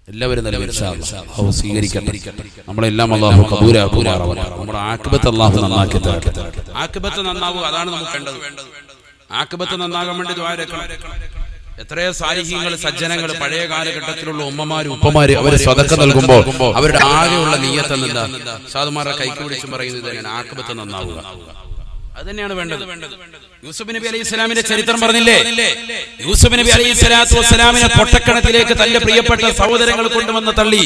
എല്ലാവരും സ്വീകരിക്കട്ടെ. നമ്മളെല്ലാം അല്ലാഹു കബൂലാക്കുമാറാവട്ടെ. നമ്മുടെ ആഖിബത്ത് അല്ലാഹു നന്നാക്കി തരട്ടെ. ആഖിബത്ത് നന്നാവുക, അതാണ് നമുക്ക് വേണ്ടത്. ആഖിബത്ത് നന്നാകാൻ വേണ്ടി ദുആ ചെയ്യണം. എത്രയോ സാലിഹീങ്ങൾ, സജ്ജനങ്ങൾ, പഴയ കാലഘട്ടത്തിലുള്ള ഉമ്മമാരും ഉപ്പമാര് അവര് സ്വതക്ക നൽകുമ്പോൾ അവരുടെ ആകെയുള്ള നിയ്യത്ത് എന്താ? സാധുമാരുടെ കൈക്ക് പിടിച്ചും പറയുന്നത് തന്നെയാണ് ആഖിബത്ത് നന്നാവുക. അത് തന്നെയാണ് വേണ്ടത്. യൂസുഫ് നബി അലൈഹി സ്വലാമിന്റെ ചരിത്രം പറഞ്ഞില്ലേ? യൂസുഫ് നബി അലൈഹി സ്വലാത്തു വസ്സലാമിനെ പൊട്ടക്കണത്തിലേക്ക് തന്റെ പ്രിയപ്പെട്ട സഹോദരങ്ങൾ കൊണ്ടുവന്ന് തള്ളി.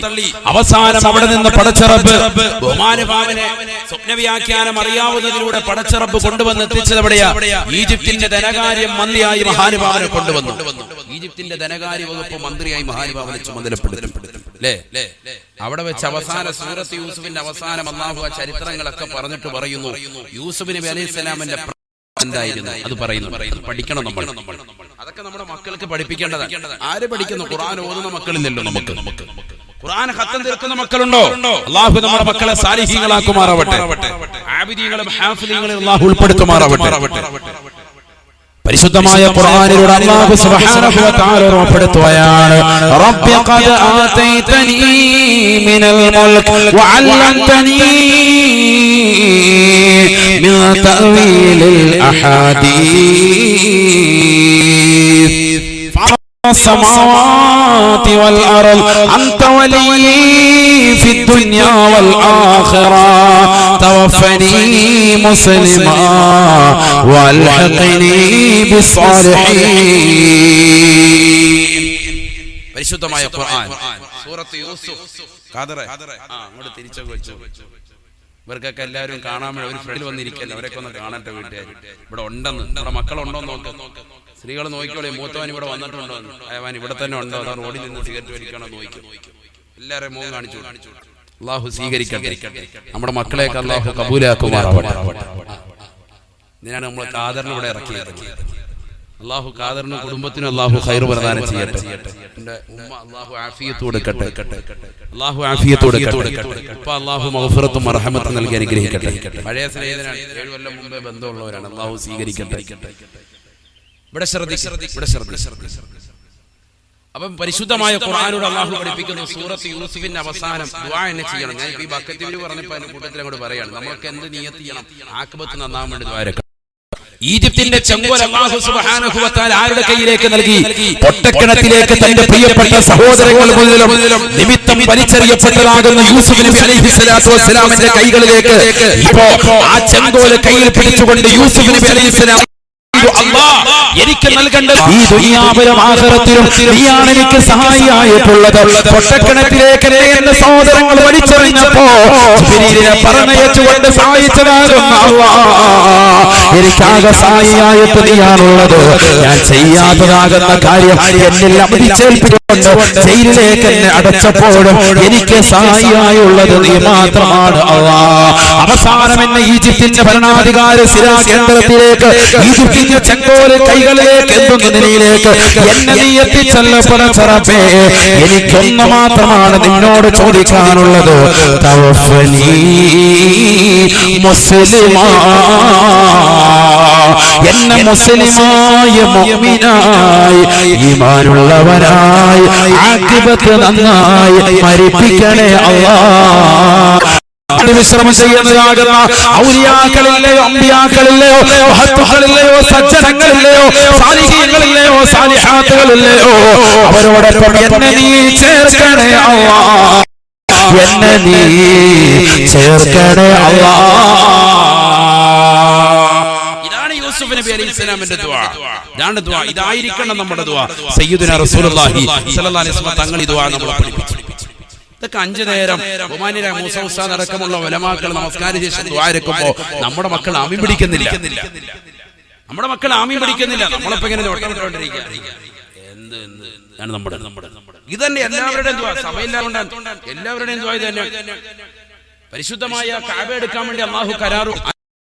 അവസാനം അവിടെ നിന്ന് പടച്ച റബ്ബ് ബഹുമാനുഭാവനെ സ്വപ്നവ്യാഖ്യാനം അറിയാവുന്നതിലൂടെ പടച്ച റബ്ബ് കൊണ്ടുവന്ന് എത്തിച്ചത് എവിടെയാ? ഈജിപ്തിന്റെ ധനകാര്യ മന്ത്രിയായി മഹാനുഭാവനെ കൊണ്ടുവന്നു. ഈജിപ്തിന്റെ ധനകാര്യ വകുപ്പ് മന്ത്രിയായി മഹാനുഭാവനെ ചുമതലപ്പെടുത്തി. അവിടെ വെച്ച് അവസാന സൂറത്ത് യൂസുഫിന്റെ അവസാനം അല്ലാഹു ആ ചരിത്രങ്ങളൊക്കെ പറഞ്ഞിട്ട് പറയുന്നു, യൂസുഫ് നബി അലൈഹി സ്വലാമിന്റെ എന്തായിരുന്നു അത് പറയുന്നു. പഠിക്കണം നമ്മൾ. അതൊക്കെ നമ്മുടെ മക്കൾക്ക് പഠിപ്പിക്കേണ്ടതാണ്. ആര് പഠിക്കുന്നു? ഖുർആൻ ഓതുന്ന മക്കളില്ലല്ലോ നമുക്ക്. ഖുർആൻ ഖത്തം തീർക്കുന്ന മക്കളുണ്ടോ? അല്ലാഹു നമ്മുടെ മക്കളെ സാലിഹീങ്ങളാക്കുമാറാവട്ടെ. ആബിദീങ്ങളും ഹാഫിദീങ്ങളും അല്ലാഹു ഉൾപ്പെടുത്തുമാറാവട്ടെ. പരിശുദ്ധമായ ഖുർആനിലൂടെ അല്ലാഹു സുബ്ഹാനഹു വ തആല ഓർമ്മപ്പെടുത്തുകയാണ്, റബ്ബി ഖദ് ആതൈതനീ മിനൽ മുൽക് വഅല്ലംതനീ മിൻ തഅവീലിൽ അഹാദീസ് السماوات والأرض أنت ولي في الدنيا والآخرة توفني مسلما والحقني بالصالحين. പരിശുദ്ധമായ ഖുർആൻ സൂറത്ത് യൂസുഫ്. അങ്ങോട്ട് തിരിച്ചു വെച്ചു. ഇവർക്കൊക്കെ എല്ലാവരും കാണാൻ വേണ്ടി ഒരു ഫ്രണ്ടിൽ വന്നിരിക്കല്ലോ, അവരൊക്കെ ഒന്ന് കാണട്ടെ. വീട്ടുകാർ ഇവിടെ ഉണ്ടെന്ന്, നമ്മുടെ മക്കളുണ്ടോ നോക്ക്. സ്ത്രീകൾ നോക്കിക്കോളെ, മൂത്തവൻ ഇവിടെ വന്നിട്ടുണ്ടോ, അവൻ ഇവിടെ തന്നെ ഉണ്ടോ, അതാ റോഡിൽ നിന്ന് സിഗരറ്റ് വലിക്കണോ നോക്കും. എല്ലാവരും മുഖം കാണിച്ചു. അല്ലാഹു സ്വീകരിക്കട്ടെ. നമ്മുടെ മക്കളെയൊക്കെ അല്ലാഹു കബൂലാക്കുമാറാവട്ടെ. ഇതിനാണ് നമ്മൾ ഖാദറിനെ ഇവിടെ ഇറക്കിയത്. അല്ലാഹു ഖാദറിനും കുടുംബത്തിനും അല്ലാഹു ഖൈർ പ്രദാനം ചെയ്യട്ടെ. എന്റെ ഉമ്മ അല്ലാഹു ആഫിയത്ത് കൊടുക്കട്ടെ. അല്ലാഹു ആഫിയത്ത് കൊടുക്കട്ടെ. ഉപ്പ അല്ലാഹു മഗ്ഫിറത്തും മർഹമത്തും നൽകി അനുഗ്രഹിക്കട്ടെ. പഴയ സ്നേഹിതനാണ്, 7 കൊല്ലം മുമ്പേ ബന്ധമുള്ളവരാണ്. അല്ലാഹു സ്വീകരിക്കട്ടെ. ഇവിടെ ശ്രദ്ധിക്കുക. അപ്പം പരിശുദ്ധമായ ഖുർആനിലൂടെ അല്ലാഹു പഠിപ്പിക്കുന്നു, സൂറത്ത് യൂസുഫിന്റെ അവസാനം ദുആ എന്നെ ചെയ്യണം. ഞാൻ ഈ ബക്കറ്റിൽ പറഞ്ഞപ്പോൾ അതിന്റെ കൂട്ടത്തിൽ അങ്ങോട്ട് പറയാണ്, നമ്മൾക്ക് എന്ത് നിയ്യത്ത് ചെയ്യണം? ആഖിബത്ത് നന്നാവാൻ വേണ്ടി ദുആ ചെയ്യണം. ഈജിപ്തിന്റെ ചെങ്കോൽ അല്ലാഹു സുബ്ഹാനഹു വ തആല ആരുടെ കയ്യിലേക്ക് നൽകി? പൊട്ടക്കിണറ്റിലേക്ക് തന്റെ പ്രിയപ്പെട്ട സഹോദരങ്ങൾ മുഴുവനും നിമിത്തം വലിച്ചെറിയപ്പെട്ടതാകുന്ന യൂസുഫ് നബി അലൈഹി സ്വലാത്തു വസ്സലാമിന്റെ കൈകളിലേക്ക് ഇപ്പോ ആ ചെങ്കോൽ കയ്യിൽ പിടിച്ചുകൊണ്ട് യൂസുഫ് നബി അലൈഹി സ്വലാം എനിക്ക് നൽകേണ്ടത് ഈ ദുനിയാവിലും ആഖിറത്തിലും നീയാണ് എനിക്ക് സഹായിയായിട്ടുള്ളത്. പൊട്ടക്കിണറ്റിലേക്ക് എന്റെ സഹോദരങ്ങൾ വലിച്ചെറിഞ്ഞപ്പോ ജിബ്രീലിനെ പറഞ്ഞയച്ചുകൊണ്ട് സഹായിച്ചതാകുന്ന അല്ലാഹ് എനിക്കാകെ സഹായിയായിട്ട് നീയാണുള്ളത്. ഞാൻ ചെയ്യാത്തതാകുന്ന കാര്യം എന്നിൽ അമതിച്ചേൽപ്പിച്ചുകൊണ്ട് ജയിലിലേക്ക് എന്നെ അടച്ചപ്പോഴും എനിക്ക് സഹായിയായുള്ളത് നീ മാത്രമാണ് അല്ലാഹ്. അവസാനം എന്നെ ഈജിപ്തിന്റെ ഭരണാധികാര സ്ഥിരാ കേന്ദ്രത്തിലേക്ക്, ഈജിപ്തിന്റെ ചെങ്കോല് കൈകളിലേക്ക് എന്തുന്ന നിലയിലേക്ക് എന്നെ നീ എത്തിച്ചല്ലപ്പെടേ. എനിക്കൊന്നു മാത്രമാണ് നിന്നോട് ചോദിക്കാനുള്ളത്, തവഫനി മുസ്ലിമാ, എന്നെ മുസ്ലിമായ മുഅ്മിനായി ഈമാനുള്ളവനായി ആഖിബത്ത് നന്നായി മരിപ്പിക്കണേ അല്ലാഹ്. വിശ്രമം ചെയ്യുന്നതാകുന്ന ഔലിയാക്കളില്ലയോ, അമ്പിയാക്കളില്ലയോ, മഹത്തുക്കളില്ലയോ, സജ്ജനങ്ങളില്ലയോ, സാലിഹീങ്ങളില്ലയോ, സാലിഹാത്തുകളില്ലയോ, അവരോടൊപ്പം എന്നെ നീ ചേർക്കണേ അല്ലാഹ്, എന്നെ നീ ചേർക്കണേ അല്ലാഹ്. ഇതാണ് യൂസുഫ് നബി അലൈഹി സ്വലാമിന്റെ ദുആ. ഇതാണ് ദുആ. ഇതായിരിക്കണം നമ്മുടെ ദുആ. സയ്യിദുനാ റസൂലുള്ളാഹി സ്വല്ലല്ലാഹു അലൈഹി വസല്ലം തങ്ങൾ ഈ ദുആ നമ്മളെ പഠിപ്പിച്ചു. ഇതൊക്കെ 5 നേരം ബഹുമാന്യരായ മൂസ ഉസ്താദ് അടക്കമുള്ള ഉലമാക്കൾ നമസ്കാര ശേഷം ദുആ ഇറക്കുമ്പോൾ നമ്മുടെ മക്കൾ ആമീൻ പിടിക്കുന്നില്ല. നമ്മളിപ്പോ ഇങ്ങനെ ഒട്ടമിട്ടുകൊണ്ടിരിക്കുക. എന്താണ് നമ്മുടെ ഇത് തന്നെ എല്ലാവരുടെയും ദുആ. സഭയില്ലാതുകൊണ്ടാണ് എല്ലാവരുടെയും ദുആ ഇത് തന്നെ. പരിശുദ്ധമായ കഅബ എടുക്കാൻ വേണ്ടി അല്ലാഹു കരാറു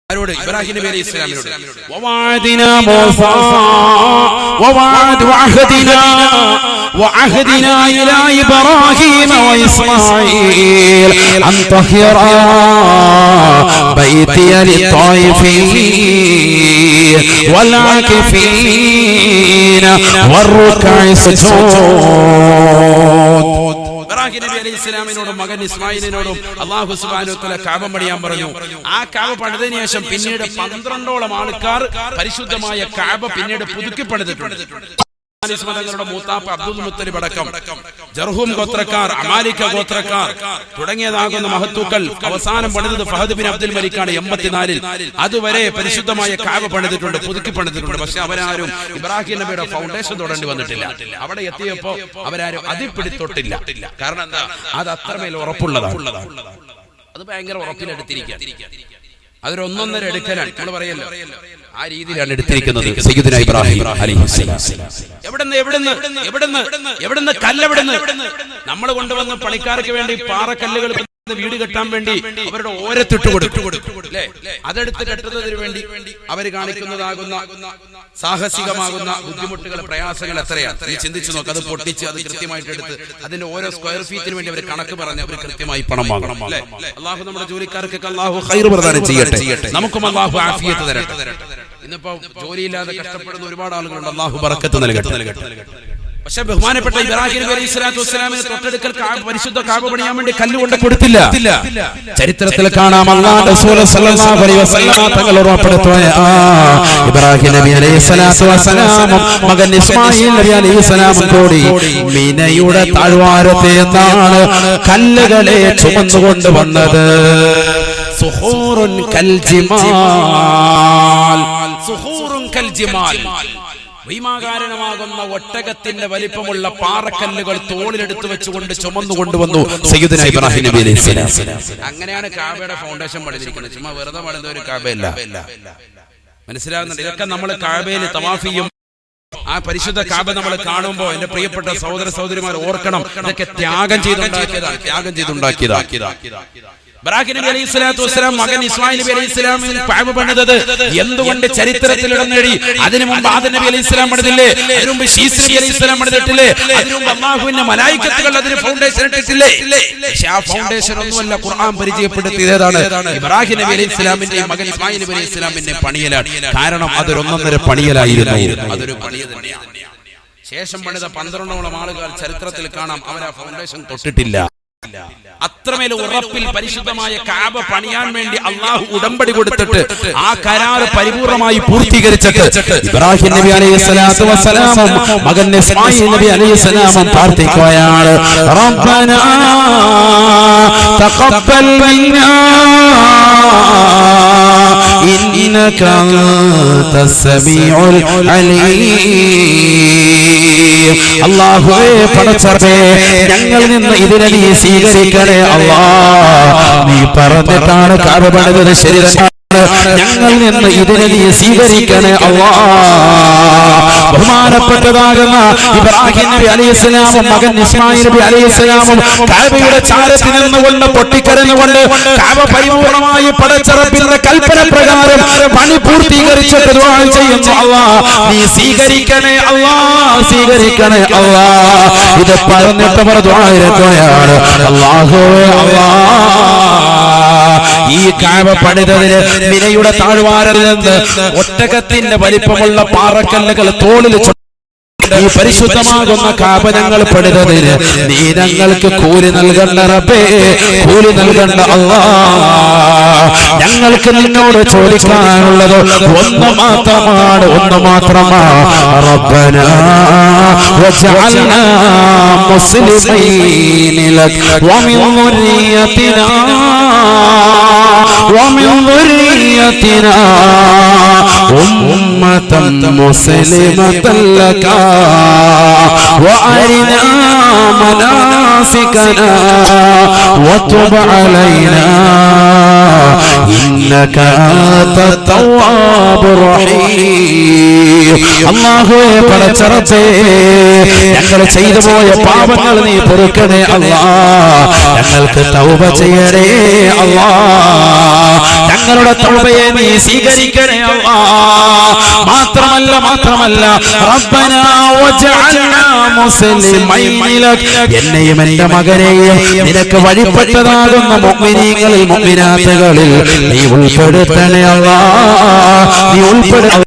ആരോട്? ഇബ്രാഹിം നബി അലൈഹി സ്വലാമിനോട്. വവാദിനാ മൂസാ وعهدنا إلى إبراهيم وإسماعيل أن طهرا بيتي للطائفين والعاكفين والركع السجود. ഇബ്രാഹിം നബി അലൈഹി ഇസ്ലാമിനോടും മകൻ ഇസ്മായിലിനോടും അല്ലാഹു സുബ്ഹാനഹു വ തആല കഅബ പണിയാൻ പറഞ്ഞു. ആ കഅബ പണിതതിനു ശേഷം പിന്നീട് 12ഓളം ആൾക്കാർ പരിശുദ്ധമായ കഅബ പിന്നീട് പുതുക്കി പണിതിട്ടുണ്ട്. തങ്ങളുടെ മൂത്താപ്പ അബ്ദുൽ മുത്തലിബ് അടക്കം ജർഹൂം ഗോത്രക്കാർ, അമാലിക ഗോത്രക്കാർ തുടങ്ങിയതാകുന്ന മഹത്തുക്കൾ അവസാനം പണിതത് ഫഹദ് ബിൻ അബ്ദുൽ മലിക്കാണ് 84-ൽ. അതുവരെ പരിശുദ്ധമായ കഅബ പണിതിട്ടുണ്ട്, പുതുക്കി പണിതിട്ടുണ്ട്. പക്ഷെ അവരാരും ഇബ്രാഹിം നബിയുടെ ഫൗണ്ടേഷൻ തൊടേണ്ടി വന്നിട്ടില്ല. അവിടെ എത്തിയപ്പോ അവരാരും അതിപ്പിടിത്തൊട്ടില്ല. കാരണം എന്താ? അത് അത്രമേൽ ഉറപ്പുള്ളതാണ്. അത് ഭയങ്കര ഉറപ്പിലെടുത്തിരിക്കുക. അതൊരൊന്നൊന്നര എടുക്കലാണ്. നമ്മൾ പറയല്ലോ, ആ രീതിയിലാണ് എടുത്തിരിക്കുന്നത്. സയ്യിദുനാ ഇബ്രാഹിം അലൈഹിസ്സലാം എവിടുന്ന് കല്ലെവിടുന്ന് നമ്മൾ കൊണ്ടുവന്ന് പണിക്കാർക്ക് വേണ്ടി പാറക്കല്ലുകൾ വീട് കെട്ടാൻ വേണ്ടി അവരുടെ ഓരത്തിട്ട് കൊടുക്കും അല്ലേ? അതെടുത്ത് കെട്ടുന്നതിന് വേണ്ടി അവർ കാണിക്കുന്നതാകുന്ന സാഹസികമാകുന്ന ബുദ്ധിമുട്ടുകൾ, പ്രയാസങ്ങൾ എത്രയാണ് നീ ചിന്തിച്ചു നോക്ക്. അത് പൊട്ടിച്ച് അത് കൃത്യമായിട്ട് എടുത്ത് അതിന്റെ ഓരോ സ്ക്വയർ ഫീറ്റിന് വേണ്ടി അവർ കണക്ക് പറഞ്ഞ് അവർ കൃത്യമായി പണം വാങ്ങണം. അള്ളാഹു നമ്മുടെ ജോലിക്കാർക്കൊക്കെ അള്ളാഹു ഖൈർ പ്രദാനം ചെയ്യട്ടെ, നമുക്കും അള്ളാഹു ആഫിയത്ത് തരട്ടെ. ഇന്നിപ്പോ ജോലിയില്ലാതെ കഷ്ടപ്പെടുന്ന ഒരുപാട് ആളുകളുണ്ട്. അള്ളാഹു ബറക്കത്ത് നൽകട്ടെ. പക്ഷെ ബഹുമാനപ്പെട്ട ഇബ്രാഹിം നബി അലൈഹി സ്വലാത്തു വസ്സലാമിന് തൊട്ടടുക്കൽ പരിശുദ്ധ കഅബ പണിയാൻ വേണ്ടി കല്ലുകൊണ്ട് കൊടുത്തില്ല. ചരിത്രത്തിൽ കാണാം അല്ലാഹുവിന്റെ റസൂൽ സല്ലല്ലാഹു അലൈഹി വസല്ലം തങ്ങൾ ഉറപ്പെടുത്തുന്ന ഇബ്രാഹിം നബി അലൈഹി സ്വലാത്തു വസ്സലാമും മകൻ ഇസ്മായിൽ നബി അലൈഹി സ്വലാമും കൂടി മിനയുടെ താഴ്വാരത്തെ നിന്നാണ് കല്ലുകളെ ചുമന്നുകൊണ്ട് വന്നത്. സുഹൂറുൻ കൽ ജിമാൽ, സുഹൂറുൻ കൽ ജിമാൽ, ഭീമാകാരനമാകുന്ന ഒട്ടകത്തിന്റെ വലിപ്പമുള്ള പാറക്കല്ലുകൾ തോളിലെടുത്ത് വെച്ചുകൊണ്ട് ചുമന്നുകൊണ്ടുവന്നു സയ്യിദുനാ ഇബ്രാഹിം നബി അലൈഹി സ്വലാം. അങ്ങനെയാണ് കഅബയുടെ ഫൗണ്ടേഷൻ പണിതിരിക്കുന്നത്. ചുമ്മാ വെറുതെ പണിത ഒരു കഅബയല്ല. മനസ്സിലാകുന്നുണ്ട്? ഇതൊക്കെ നമ്മൾ കഅബയിൽ തവാഫ് ചെയ്യും. ആ പരിശുദ്ധ കഅബ നമ്മൾ കാണുമ്പോൾ എന്റെ പ്രിയപ്പെട്ട സഹോദര സഹോദരിമാർ ഓർക്കണം, ഇതൊക്കെ ത്യാഗം ചെയ്തുണ്ടാക്കിയതാണ്. ഇബ്രാഹിം നബി അലൈഹി സ്വലാത്തു വസ്സലാം മകൻ ഇസ്മായിൽ നബി അലൈഹി സ്വലാമിന് കഅബ പണിതത് എന്തുകൊണ്ട് ചരിത്രത്തിൽ ഇടം നേടി? അതിനു മുമ്പ് ആദം നബി അലൈഹി സ്വലാം പണിതില്ലേ? അതിനു മുമ്പ് ശീസ് നബി അലൈഹി സ്വലാം പണിതിട്ടില്ലേ? അതിനു മുമ്പ് അല്ലാഹുവിന്റെ മലായികത്തുകൾ അതിന് ഫൗണ്ടേഷൻ ഇട്ടിട്ടില്ലേ? പക്ഷേ ആ ഫൗണ്ടേഷൻ ഒന്നുമല്ല ഖുർആൻ പരിചയപ്പെടുത്തിയതാണ് ഇബ്രാഹിം നബി അലൈഹി സ്വലാമിന്റെയും മകൻ ഇസ്മായിൽ നബി അലൈഹി സ്വലാമിന്റെ പണിയലാണ്. കാരണം അതൊരൊന്നൊന്നര പണിയലായിരുന്നു. അതൊരു പണിയ തന്നെയാണ്. ശേഷം പണിത 12ഓളം ആളുകൾ ചരിത്രത്തിൽ കാണാം, അവർ ആ ഫൗണ്ടേഷൻ തൊട്ടിട്ടില്ല. അത്രമേൽ ഉറപ്പിൽ പരിശുദ്ധമായ കഅബ പണിയാൻ വേണ്ടി അല്ലാഹു ഉടമ്പടി കൊടുത്തിട്ട് ആ കരാർ പരിപൂർണമായി പൂർത്തീകരിച്ചിട്ട് ഇബ്രാഹിം നബി അലൈഹി സ്വലാത്തു വസ്സലാമും മകൻ ഇസ്മായിൽ നബി അലൈഹി സ്വലാമും പ്രാർത്ഥിക്കുകയാണ്, റബ്ബനാ തഖബ്ബൽ മിന്നാ ഇന്നക അൻതസ് സമീഉൽ അലീം. അല്ലാഹുവേ, പടച്ചറബേ, ഞങ്ങളിൽ നിന്ന് ഇതിനെ നീ സ്വീകരിക്കണേ അല്ലാഹ്. നീ പറഞ്ഞിട്ടാണ് കഅബ പണിതത്, ശരി തന്നെ. ഞങ്ങളിൽ നിന്ന് ഇതിനെ നീ സ്വീകരിക്കണേ അല്ലാഹ്. ബഹുമാനപ്പെട്ടതാകുന്ന ഇബ്രാഹിം നബി അലൈഹി സ്വലാമും മകൻ ഇസ്മായിൽ നബി അലൈഹി സ്വലാമും കഅബയുടെ ചാരത്തിൽ നിന്നുകൊണ്ട് പൊട്ടിക്കരഞ്ഞുകൊണ്ട് കഅബ പരിപൂർണമായി പടച്ച റബ്ബിന്റെ കൽപ്പന പ്രകാരം പണി പൂർത്തീകരിച്ചിട്ട് ദുആ ചെയ്യുന്നു, അല്ലാഹ് നീ സ്വീകരിക്കണേ അല്ലാഹ്, സ്വീകരിക്കണേ അല്ലാഹ്. ഇത് പറഞ്ഞിട്ട് അവർ ദുആ ഇറക്കുകയാണ്, അല്ലാഹുവേ അല്ലാഹ്, ഈ കഅബ പണിതതിന് മിനയുടെ താഴ്വാരത്തിൽ നിന്ന് ഒട്ടകത്തിന്റെ വലിപ്പമുള്ള പാറക്കല്ലുകൾ തോളിൽ ഈ പരിശുദ്ധമാകുന്ന കഅബ ഞങ്ങൾ പണിതതിന് നീ ഞങ്ങൾക്ക് കൂലി നൽകണ്ട റബ്ബേ, കൂലി നൽകണ്ട അല്ലാഹ്. ഞങ്ങൾക്ക് നിന്നോട് ചോദിക്കാനുള്ളത് ഒന്ന് മാത്രമാണ്, ഒന്ന് മാത്രമാണ്. റബ്ബനാ വജഅൽനാ മുസ്ലിമീന ലക വമിൻ ദുർരിയതിനാ ومن ذريتنا أمة مسلمة لك وأرنا مناسكنا وتب علينا إنك أنت التواب الرحيم. അല്ലാഹുവേ, പടച്ചറബേ, ഞങ്ങൾ ചെയ്തു പോയ പാപങ്ങൾ നീ പൊറുക്കണേ അല്ലാഹ്. ഞങ്ങൾക്ക് തൗബ ചെയ്യണേ അല്ലാഹ്. ഞങ്ങളുടെ തൗബയെ നീ സ്വീകരിക്കണേ അല്ലാഹ്. മാത്രമല്ല റബ്ബനാ വജഅൽനാ മുസ്ലിമൈന ലക, എന്നെയും എന്റെ മകനെയും നിനക്ക് വഴിപ്പെട്ടതാകുന്ന മുഅ്മിനീങ്ങളിൽ മുഅ്മിനാത്തുകളിൽ നീ ഉൾപ്പെടുത്തണേ അല്ലാഹ്, നീ ഉൾപ്പെടുത്തണേ.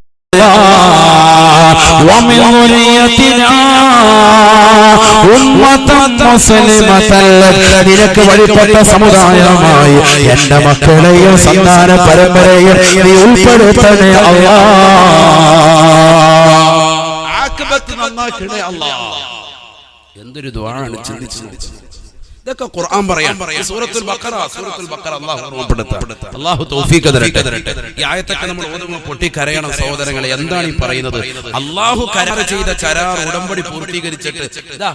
ومن ذريتنا أمة നിനക്ക് വഴിപ്പെട്ട സമുദായമായി എന്റെ മക്കളെയും സന്താന പരമ്പരയും നീ ഉൾപ്പെടുത്തണേ എന്തൊരു ദുആണ് ചിന്തിച്ചു. ഇതൊക്കെ ഖുർആൻ പറയാൻ സൂറത്തുൽ ബഖറ അല്ലാഹു ഓർമ്മപ്പെടുത്തുക. അല്ലാഹു തൗഫീഖ് തരട്ടെ. ഈ ആയത്തൊക്കെ നമ്മൾ ഓതുമ്പോൾ പൊട്ടിക്കരയണം സഹോദരങ്ങളെ. എന്താണ് ഈ പറയുന്നത്? അല്ലാഹു കരാർ ചെയ്ത കരാർ ഉടമ്പടി പൂർത്തീകരിച്ചിട്ട് ഇതാ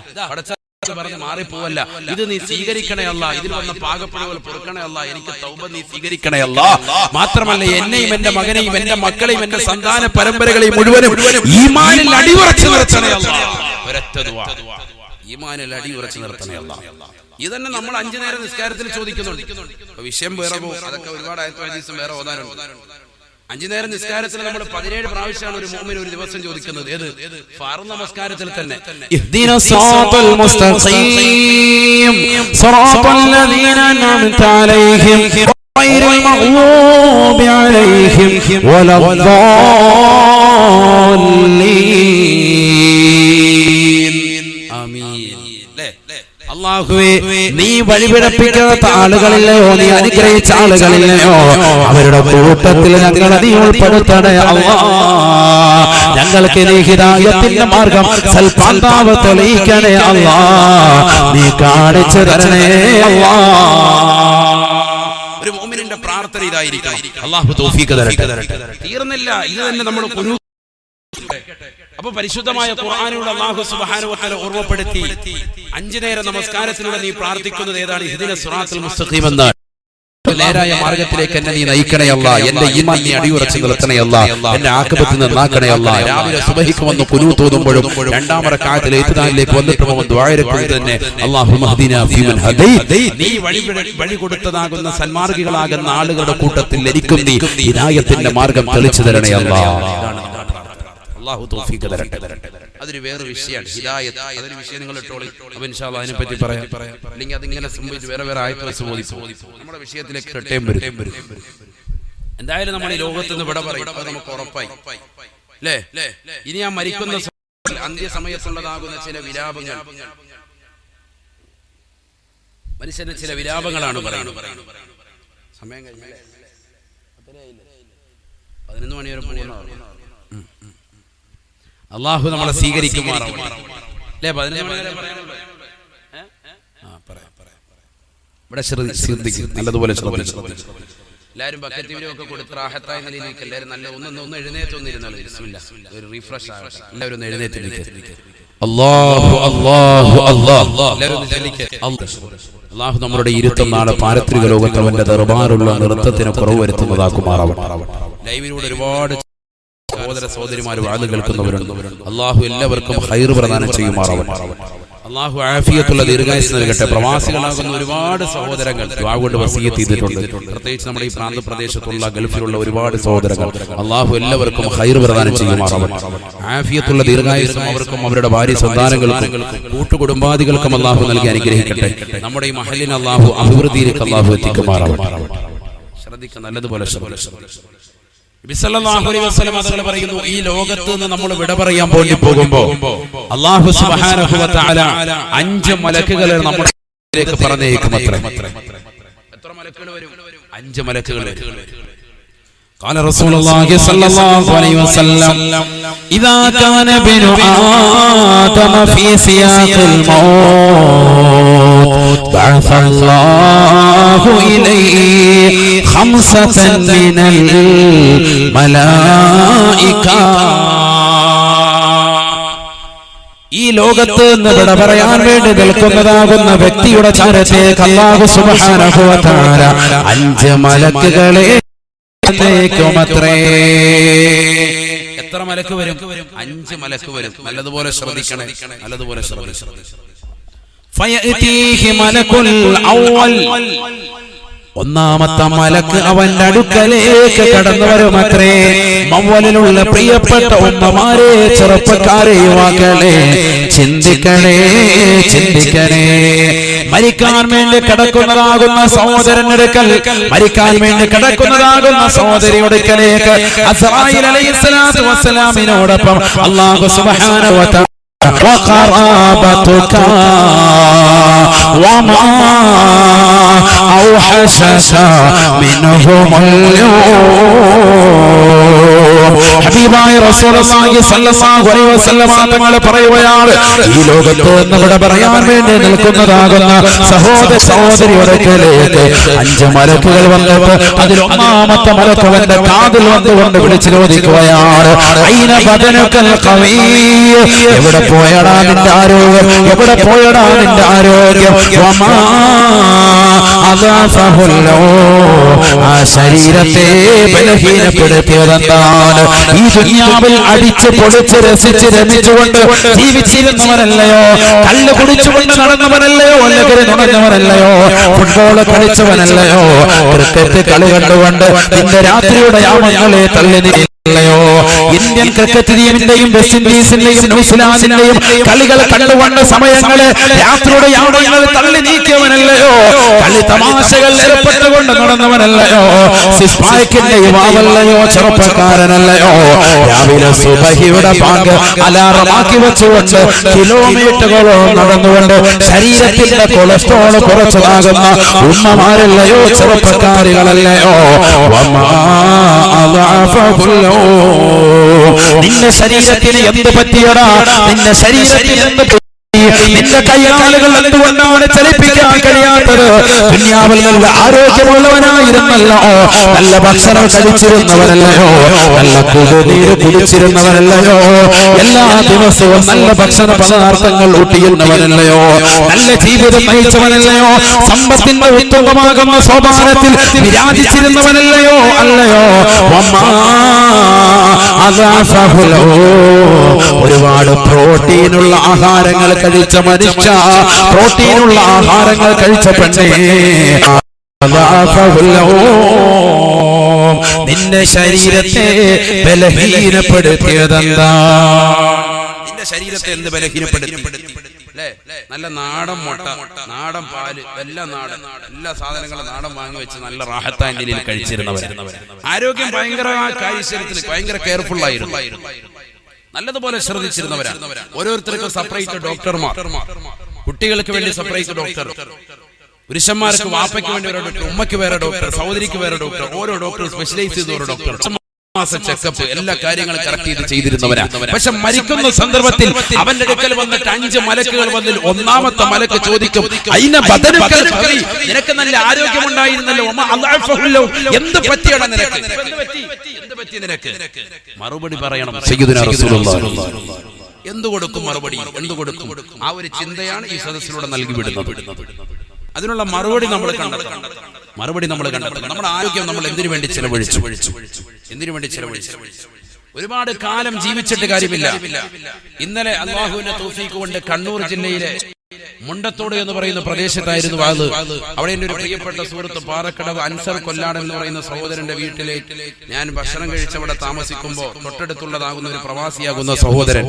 പറഞ്ഞ് മാറിപ്പോവല്ല, ഇത് നീ സ്വീകരിക്കണേ അല്ലാ, ഇതിൽ വന്ന പാകപ്പിഴകൾ പൊറുക്കണേ അല്ലാ, എനിക്ക് തൗബ നീ സ്വീകരിക്കണേ അല്ലാ. മാത്രമല്ല എന്നെയും എന്റെ മകനെയും എന്റെ മക്കളെയും എന്റെ സന്താന പരമ്പരകളെയും മുഴുവനും ഈമാനിൽ അടിയുറച്ചു നിർത്തണേ അല്ലാ. ഒരൊറ്റ ദുആ, ഈമാനിൽ അടിയുറച്ചു നിർത്തണേ അല്ലാ. ഇതന്നെ നമ്മൾ 5 നേരം നിസ്കാരത്തിൽ ചോദിക്കുന്നുണ്ട്. വിഷയം വേറെ പോകും, അതൊക്കെ ഒരുപാട് ആയത്തും ഹദീസും വേറെ ഓതാനുണ്ട്. 5 നേരം നിസ്കാരത്തിൽ നമ്മൾ 17 പ്രാവശ്യമാണ് ഒരു മുഅ്മിൻ ഒരു ദിവസം ചോദിക്കുന്നത്. ഏത്? ഫർള് നമസ്കാരത്തിൽ തന്നെ ഇഹ്ദിനസ് സിറാത്തൽ മുസ്തഖീം സിറാത്തൽ ലദീന അൻഅംത അലൈഹിം ഗൈറിൽ മഗ്ദൂബി അലൈഹിം വലദ്ദാല്ലീൻ. ആമീൻ. അല്ലാഹുവേ, നീ വഴിപിഴപ്പിക്കാത്ത ആളുകളില്ലയോ, നീ അനുഗ്രഹിച്ച ആളുകളില്ലയോ, അവരുടെ കൂട്ടത്തിൽ ഞങ്ങളെ നീ ഉൾപ്പെടുത്തണേ അല്ലാ. ഞങ്ങൾക്ക് നീ ഹിദായത്തിന്റെ മാർഗം സൽപാന്താവ് തെളിയിക്കണേ അല്ലാ, നീ കാണിച്ചു തരണേ അല്ലാ. ഒരു മുഅ്മിനിന്റെ പ്രാർത്ഥന ഇതായിരിക്കണം. അല്ലാഹു തൗഫീഖ് തരട്ടെ. തീർന്നില്ല, ഇത് തന്നെ നമ്മൾ ഖുനൂത്ത്. അപ്പൊ പരിശുദ്ധമായ ഖുർആനിലൂടെ അല്ലാഹു സുബ്ഹാനഹു വ തആല ഓർമ്മപ്പെടുത്തി 5 നേരം നമസ്കാരത്തിലൂടെ നീ പ്രാർത്ഥിക്കുന്നത് ഏതാണ്? ഇഹ്ദിനസ് സിറാത്തൽ മുസ്തഖീം എന്നാണ്. നേരായ മാർഗത്തിലേക്ക് എന്നെ നീ നയിക്കണേ അല്ലാ, എന്റെ ഈമാൻ നീ അടിയുറച്ചു നിർത്തണേ അല്ലാ, എന്റെ ആഖിബത്തിൽ നന്നാക്കണേ അല്ലാ. രാവിലെ സുബഹിക്ക് വന്ന് ഖുനൂത്ത് ഓതുമ്പോഴും 2ാം റക്അത്തിൽ ഇത്ദാലിലേക്ക് വന്നിട്ടും ദുആയിരക്കും തന്നെ അല്ലാഹുമ്മ ഹ്ദിനാ ഫീമൻ ഹദൈത്, നീ വഴി കൊടുത്തതാകുന്ന സന്മാർഗികളാകുന്ന ആളുകളുടെ കൂട്ടത്തിൽ എനിക്കും നീ ഹിദായത്തിന്റെ മാർഗം തെളിച്ചു തരണേ അല്ലാ. അല്ലാഹു തൗഫീഖ് തരട്ടെ. അതൊരു വേറെ വിഷയമാണ് ഹിദായത്ത്. അതൊരു വിഷയം നിങ്ങൾ ഇട്ടോളി. അപ്പോൾ ഇൻഷാ അല്ലാഹ് അതിനെ പറ്റി പറയാം. അല്ലെങ്കിൽ അതിങ്ങനെ സംഭവിച്ച് വേറെ ആയത്ത് നമ്മുടെ വിഷയത്തിലേക്ക് ഇട്ടേം വരും. എന്തായാലും നമ്മൾ ഈ ലോകത്ത് നിന്ന് വിട പറയും, അത് നമുക്ക് ഉറപ്പായി അല്ലേ? ഇനി ആ മരിക്കുന്ന അന്ത്യസമയത്തുള്ളതാകുന്ന ചില വിലാപങ്ങൾ, മനുഷ്യന്റെ ചില വിലാപങ്ങളാണ് പറയുന്നത്. സമയം കഴിഞ്ഞാൽ 11 മണി വരെ പോകുന്ന അല്ലാഹു നമ്മളെ സ്വീകരിക്കുമാറാവട്ടെ. അല്ലേ? 11 മണി വരെ പറയാനുള്ളൂ. ഇവിടെ ശ്രദ്ധിക്കും, നല്ലതുപോലെ ശ്രദ്ധിക്കും. എല്ലാവരും ബക്കറ്റ് ഒക്കെ കൊടുത്ത് റാഹത്തായ നിലയിലേക്ക് എല്ലാവരും നല്ല ഒന്ന് എഴുന്നേറ്റൊന്നിരുന്നാലും ബിസ്മില്ലാ, ഒരു റീഫ്രഷ് ആവട്ടെ. എല്ലാവരും ഒന്ന് എഴുന്നേറ്റിരിക്കുക. അല്ലാഹു അല്ലാഹു അല്ലാഹ്. അല്ലാഹു നമ്മുടെ ഇരുത്തം നാളെ പാരത്രിക ലോകത്ത് അവന്റെ ദർബാറുള്ള നൃത്തത്തിന് കുറവ് വരുത്തുന്നതാക്കുമാറാവട്ടെ. ലൈവിലൂടെ ഒരുപാട് സഹോദര സഹോദരിമാർ വാഴ കേൾക്കുന്നവരുണ്ട്. അല്ലാഹു എല്ലാവർക്കും ഖൈർ പ്രദാനം ചെയ്യുമാറാവട്ടെ. അല്ലാഹു ആഫിയത്തുള്ള ദീർഘായുസ്സ് നൽകട്ടെ. പ്രവാസികളാകുന്ന ഒരുപാട് സഹോദരങ്ങൾ ദുആ കൊണ്ട് വസിയത്ത് ചെയ്തിട്ടുണ്ട്. പ്രത്യേകിച്ച് നമ്മുടെ ഈ പ്രാന്ത പ്രദേശത്തുള്ള ഗൾഫിലുള്ള ഒരുപാട് സഹോദരങ്ങൾ അല്ലാഹു എല്ലാവർക്കും ഖൈർ പ്രദാനം ചെയ്യുമാറാവട്ടെ. ആഫിയത്തുള്ള ദീർഘായുസ്സും അവർക്കും അവരുടെ ഭാര്യ സന്താനങ്ങൾക്കും കൂട്ടുകുടുംബാദികൾക്കും അല്ലാഹു നൽകി അനുഗ്രഹിക്കട്ടെ. നമ്മുടെ ഈ മഹല്ലിനെ അല്ലാഹു അഭിവൃദ്ധിയിലേക്ക് അല്ലാഹു എത്തിക്കുമാറാവട്ടെ. ശ്രദ്ധിക്കുക, നല്ലതുപോലെ നബി സല്ലല്ലാഹു അലൈഹി വസല്ലം അതുകൾ പറയുന്നു, ഈ ലോകത്ത് നിന്ന് നമ്മൾ വിട പറയാൻ വേണ്ടി പോകുമ്പോൾ അല്ലാഹു സുബ്ഹാനഹു വ തആല 5 മലക്കുകളെ നമ്മളിലേക്ക് പറഞ്ഞേക്കുമത്രേ. എത്ര മലക്കുകൾ വരും? 5 മലക്കുകൾ വരും. قال رسول الله صلى الله عليه وسلم إذا كان ابن آدم في سياق الموت بعث الله إليه 5 من الملائكة. ഈ ലോകത്ത് നിന്ന് വിട പറയാൻ വേണ്ടി നിൽക്കുന്നതാകുന്ന വ്യക്തിയുടെ ചാരത്തേക്ക് അല്ലാഹു സുബ്ഹാനഹു വ തആല 5 മലക്കുകളെ എത്ര മലക്ക് വരും? 5 മലക്ക് വരും. നല്ലതുപോലെ ശ്രദ്ധിക്കണേ, നല്ലതുപോലെ ശ്രദ്ധിക്കണം. ഒന്നാമത്തെ മലക്ക് അവന്റെ അടുക്കലേക്ക് കടന്നു വരുമത്രേ. മവ്വലിലുള്ള പ്രിയപ്പെട്ട ഉമ്മമാരെ, ചെറുപ്പക്കാരെ, യുവാക്കളെ, ചിന്തിക്കണേ, ചിന്തിക്കണേ. മരിക്കാൻ വേണ്ടി കിടക്കുന്നതാകുന്ന സഹോദരനെടുക്കൽ, മരിക്കാൻ വേണ്ടി കിടക്കുന്നതാകുന്ന സഹോദരിയെടുക്കലേക്ക് അസ്റായീൽ അലൈഹിസ്സലാത്തു വസ്സലാമിനോടൊപ്പം അല്ലാഹു സുബ്ഹാനഹു വ തആല وقرابتك وما أوحشك منهم اليوم. ഹബീബായ റസൂലുള്ളാഹി സ്വല്ലല്ലാഹു അലൈഹി വസല്ലം തങ്ങൾ പറയുകയാണ്, ഈ ലോകത്ത് നമ്മുടെ പറയാൻ വേണ്ടി നിൽക്കുന്നതാകുന്ന സഹോദര സഹോദരിയുടെ അടുക്കലേക്ക് 5 മലക്കുകൾ വന്നിട്ട് അതിൽ ഒന്നാമത്തെ മലക്ക് അവന്റെ കാതിൽ വന്നുകൊണ്ട് വിളിച്ചു ചോദിക്കുകയാണ്, ഐന ബദനുകൽ ഖവീ, എവിടെ പോയടാ നിന്റെ ആരോഗ്യം, എവിടെ പോയടാ നിന്റെ ആരോഗ്യം, വമാ അദാഫഹുല്ലോ, ആ ശരീരത്തെ ബലഹീനപ്പെടുത്തിയതെന്താണ്? ഈ ദുനിയാവിൽ അടിച്ച് പൊളിച്ച് രസിച്ച് രമിച്ചുകൊണ്ട് ജീവിച്ചിരുന്നവനല്ലയോ, കല്ല് കുടിച്ചുകൊണ്ട് നടന്നവനല്ലയോ, ലഹരി നുണഞ്ഞവനല്ലയോ, ഫുട്ബോൾ കളിച്ചവനല്ലയോ, ക്രിക്കറ്റ് കളി കണ്ടുകൊണ്ട് നിന്റെ രാത്രിയുടെ യാമങ്ങളെ തള്ളി ല്ലയോ, ഇന്ത്യൻ ക്രിക്കറ്റ് ടീമിന്റെയും വെസ്റ്റ് ഇൻഡീസിന്റെയും ന്യൂസിലാൻഡിന്റെയും കളികൾ കണ്ടുകൊണ്ട് സമയങ്ങളെ രാത്രിയുടെ യാമങ്ങൾ തള്ളി നീക്കിയവനല്ലയോ, കളി തമാശകൾ ഏർപ്പെട്ടുകൊണ്ട് നടന്നവനല്ലയോ, സിസ്പായ്ക്കിന്റെ യുവാവല്ലയോ, ചെറുപ്പക്കാരനല്ലയോ, രാവിലെ സുബഹിയുടെ ബാങ്ക് അലാറമാക്കി വെച്ചുകൊണ്ട് കിലോമീറ്ററുകളോളം നടന്നുകൊണ്ട് ശരീരത്തിന്റെ കൊളസ്ട്രോൾ കുറച്ചതാകുന്ന ഉമ്മമാരല്ലയോ, ചെറുപ്പക്കാരികളല്ലയോ, നിന്റെ ശരീരത്തിന് എന്ത് പറ്റിയടാ, നിന്റെ ശരീരത്തിന് എന്ത് പറ്റി, നിന്റെ കൈകാലുകൾ എന്തുകൊണ്ടാണ് ചലിപ്പിക്കാൻ കഴിയാത്തത്? ദുനിയാവിൽ നല്ല ആരോഗ്യമുള്ളവനായിരുന്നല്ലോ, നല്ല ഭക്ഷണം കഴിച്ചിരുന്നവരല്ലയോ, നല്ല കുടിനീര് കുടിച്ചിരുന്നവരല്ലയോ, എല്ലാ ദിവസവും നല്ല ഭക്ഷണ പദാർത്ഥങ്ങൾ ഊട്ടിയിരുന്നവരല്ലയോ, നല്ല ജീവിതം നയിച്ചവനല്ലയോ, സമ്പത്തിന്റെ ഉത്തമമാകുന്ന സോപാനത്തിൽ വിരാജിച്ചിരുന്നവനല്ലയോ, അല്ലയോ, ഒരുപാട് പ്രോട്ടീനുള്ള ആഹാരങ്ങൾ കഴിച്ച മനുഷ്യ, പ്രോട്ടീനുള്ള ആഹാരങ്ങൾ കഴിച്ച പെണ്ണേ, നിന്റെ ശരീരത്തെ ബലഹീനപ്പെടുത്തിയതെന്താ? നിന്റെ ശരീരത്തെ എന്ത് ബലഹീനപ്പെടുത്തി? നല്ല നാടൻ മുട്ട, നാടൻ പാല്, എല്ലാം നാടൻ, എല്ലാ സാധനങ്ങളും നാടൻ വാങ്ങി വെച്ച് നല്ല റാഹത്തായ നിലയിൽ കഴിച്ചിരുന്നവർ, ആരോഗ്യം ഭയങ്കര കാര്യശീലത്തിൽ ഭയങ്കര കെയർഫുൾ ആയിരുന്നു, നല്ലതുപോലെ ശ്രദ്ധിച്ചിരുന്നവരാണ്. ഓരോരുത്തർക്കും സെപ്പറേറ്റ് ഡോക്ടർമാർ, കുട്ടികൾക്ക് വേണ്ടി സെപ്പറേറ്റ് ഡോക്ടർ, പുരുഷന്മാർക്ക് വാപ്പയ്ക്ക് വേണ്ടി ഒരു ഡോക്ടർ, ഉമ്മയ്ക്ക് വേറെ ഡോക്ടർ, സഹോദരിക്ക് വേറെ ഡോക്ടർ, ഓരോ ഡോക്ടർ സ്പെഷ്യലൈസ് ചെയ്ത ഓരോ ഡോക്ടർ, ചെക്കപ്പ്, എല്ലാ കാര്യങ്ങളും കറക്റ്റ് ചെയ്ത് ചെയ്തിരുന്നവരാ. പക്ഷെ മരിക്കുന്ന സന്ദർഭത്തിൽ അവന്റെ അടുക്കൽ വന്നിട്ട് 5 മലക്കുകൾ വന്നിൽ ഒന്നാമത്തെ മലക്ക് ചോദിക്കും, നിനക്ക് നല്ല ആരോഗ്യമുണ്ടായിരുന്നല്ലോ, എന്ത് പറ്റിയാണ് നിനക്ക്, എന്ത് പറ്റി നിനക്ക്? മറുപടി പറയണം സയ്യിദുനാ റസൂലുള്ളാഹി. എന്തു കൊടുക്കും മറുപടി, എന്തു കൊടുക്കും? ആ ഒരു ചിന്തയാണ് ഈ സദസ്സിലൂടെ നൽകി വിടുന്നത്. അതിനുള്ള മറുപടി നമ്മൾ കണ്ടെത്തണം. നമ്മുടെ ആരോഗ്യം നമ്മൾ എന്തിനു വേണ്ടി ചെലവഴിച്ചു? ഒരുപാട് കാലം ജീവിച്ചിട്ട് കാര്യമില്ല. ഇന്നലെ അല്ലാഹുവിന്റെ തൗഫീഖ് കൊണ്ട് കണ്ണൂർ ജില്ലയിലെ മുണ്ടത്തോട് എന്ന് പറയുന്ന പ്രദേശത്തായിരുന്നു വാത്. അവിടെ എന്റെ ഒരു പ്രിയപ്പെട്ട സുഹൃത്ത് പാറക്കടവ് അൻസർ കൊല്ലാട് എന്ന് പറയുന്ന സഹോദരന്റെ വീട്ടിലേക്ക് ഞാൻ ഭക്ഷണം കഴിച്ചവിടെ താമസിക്കുമ്പോൾ തൊട്ടടുത്തുള്ളതാകുന്ന ഒരു പ്രവാസിയാകുന്ന സഹോദരൻ,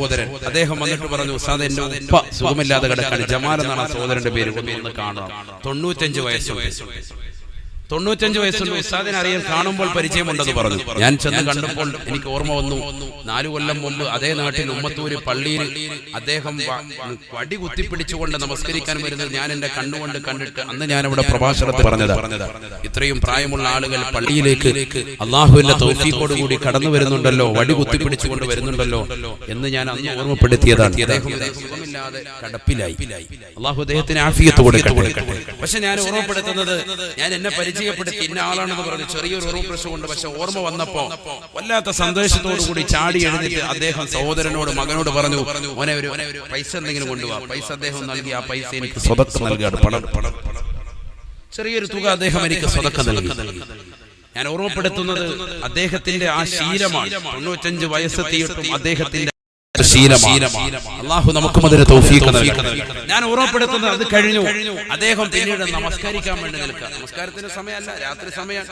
അദ്ദേഹം വന്നിട്ട് പറഞ്ഞു, ഉസ്താദ് എന്റെ ഉപ്പ സുഖമില്ലാതെ കിടക്കാണ്, ജമാൽ എന്നാണ് സഹോദരന്റെ പേര്, ഒന്ന് കാണാം, 95 വയസ്സുണ്ട്, ഉസ്താദിനെ അറിയാൻ കാണുമ്പോൾ പരിചയമുണ്ടെന്ന് പറഞ്ഞു. ഞാൻ ചെന്ന് കണ്ടപ്പോൾ എനിക്ക് ഓർമ്മ വന്നു, 4 കൊല്ലം മുമ്പ് അതേ നാട്ടിൽ ഉമ്മത്തൂര് പള്ളിയിൽ അദ്ദേഹം വടി കുത്തിപ്പിടിച്ചുകൊണ്ട് നമസ്കരിക്കാൻ വരുന്നത് ഞാൻ എന്റെ കണ്ണുകൊണ്ട് കണ്ടിട്ട് അന്ന് ഞാൻ അവിടെ പ്രഭാഷണത്തിൽ പറഞ്ഞത്, ഇത്രയും പ്രായമുള്ള ആളുകൾ പള്ളിയിലേക്ക് അള്ളാഹുവിന്റെ തൗഫീഖോട് കൂടി കടന്നു വരുന്നുണ്ടല്ലോ, വടി കുത്തിപ്പിടിച്ചുകൊണ്ട് വരുന്നുണ്ടല്ലോ എന്ന് ഞാൻ അന്ന് ഓർമ്മപ്പെടുത്തിയതാണ്. അദ്ദേഹം സുഖമില്ലാതെ കടപ്പിലായി, അള്ളാഹു അദ്ദേഹത്തിന് ആഫിയത്ത് കൊടുക്കട്ടെ. പക്ഷെ ഞാൻ ഓർമ്മപ്പെടുത്തുന്നത്, ഞാൻ എന്നെ പരിചയപ്പെടുത്തി ഇന്ന ആളാണെന്ന് പറഞ്ഞ് ചെറിയൊരു ഓർമ്മ പ്രശ്നമുണ്ട്. പക്ഷെ ഓർമ്മ വന്നപ്പോ വല്ലാത്ത സന്തോഷത്തോടു കൂടി ചാടി എഴുന്നിട്ട് അദ്ദേഹം സഹോദരനോട് മകനോട് പറഞ്ഞു, മോനെ ഒരു പൈസ എന്തെങ്കിലും കൊണ്ടുപോവാ. പൈസ അദ്ദേഹം നൽകി. ആ പൈസ എനിക്ക് സ്വതക്ക നൽകുകയാണ്, പണം, ചെറിയൊരു തുക അദ്ദേഹം എനിക്ക് സ്വതക്ക നൽകി. ഞാൻ ഓർമ്മപ്പെടുത്തുന്നത് അദ്ദേഹത്തിന്റെ ആ ശീലമാണ്. 95 വയസ്സെത്തിയിട്ടും അദ്ദേഹത്തിന്റെ അല്ലാഹു നമുക്കും അതിന് തൗഫീഖ് നൽകട്ടെ. ഞാൻ ഓർമ്മപ്പെടുത്തുന്നത് അത് കഴിഞ്ഞു. അദ്ദേഹം പിന്നീട് നമസ്കരിക്കാൻ വേണ്ടി നിൽക്കുക. നമസ്കാരത്തിന് സമയമല്ല, രാത്രി സമയം.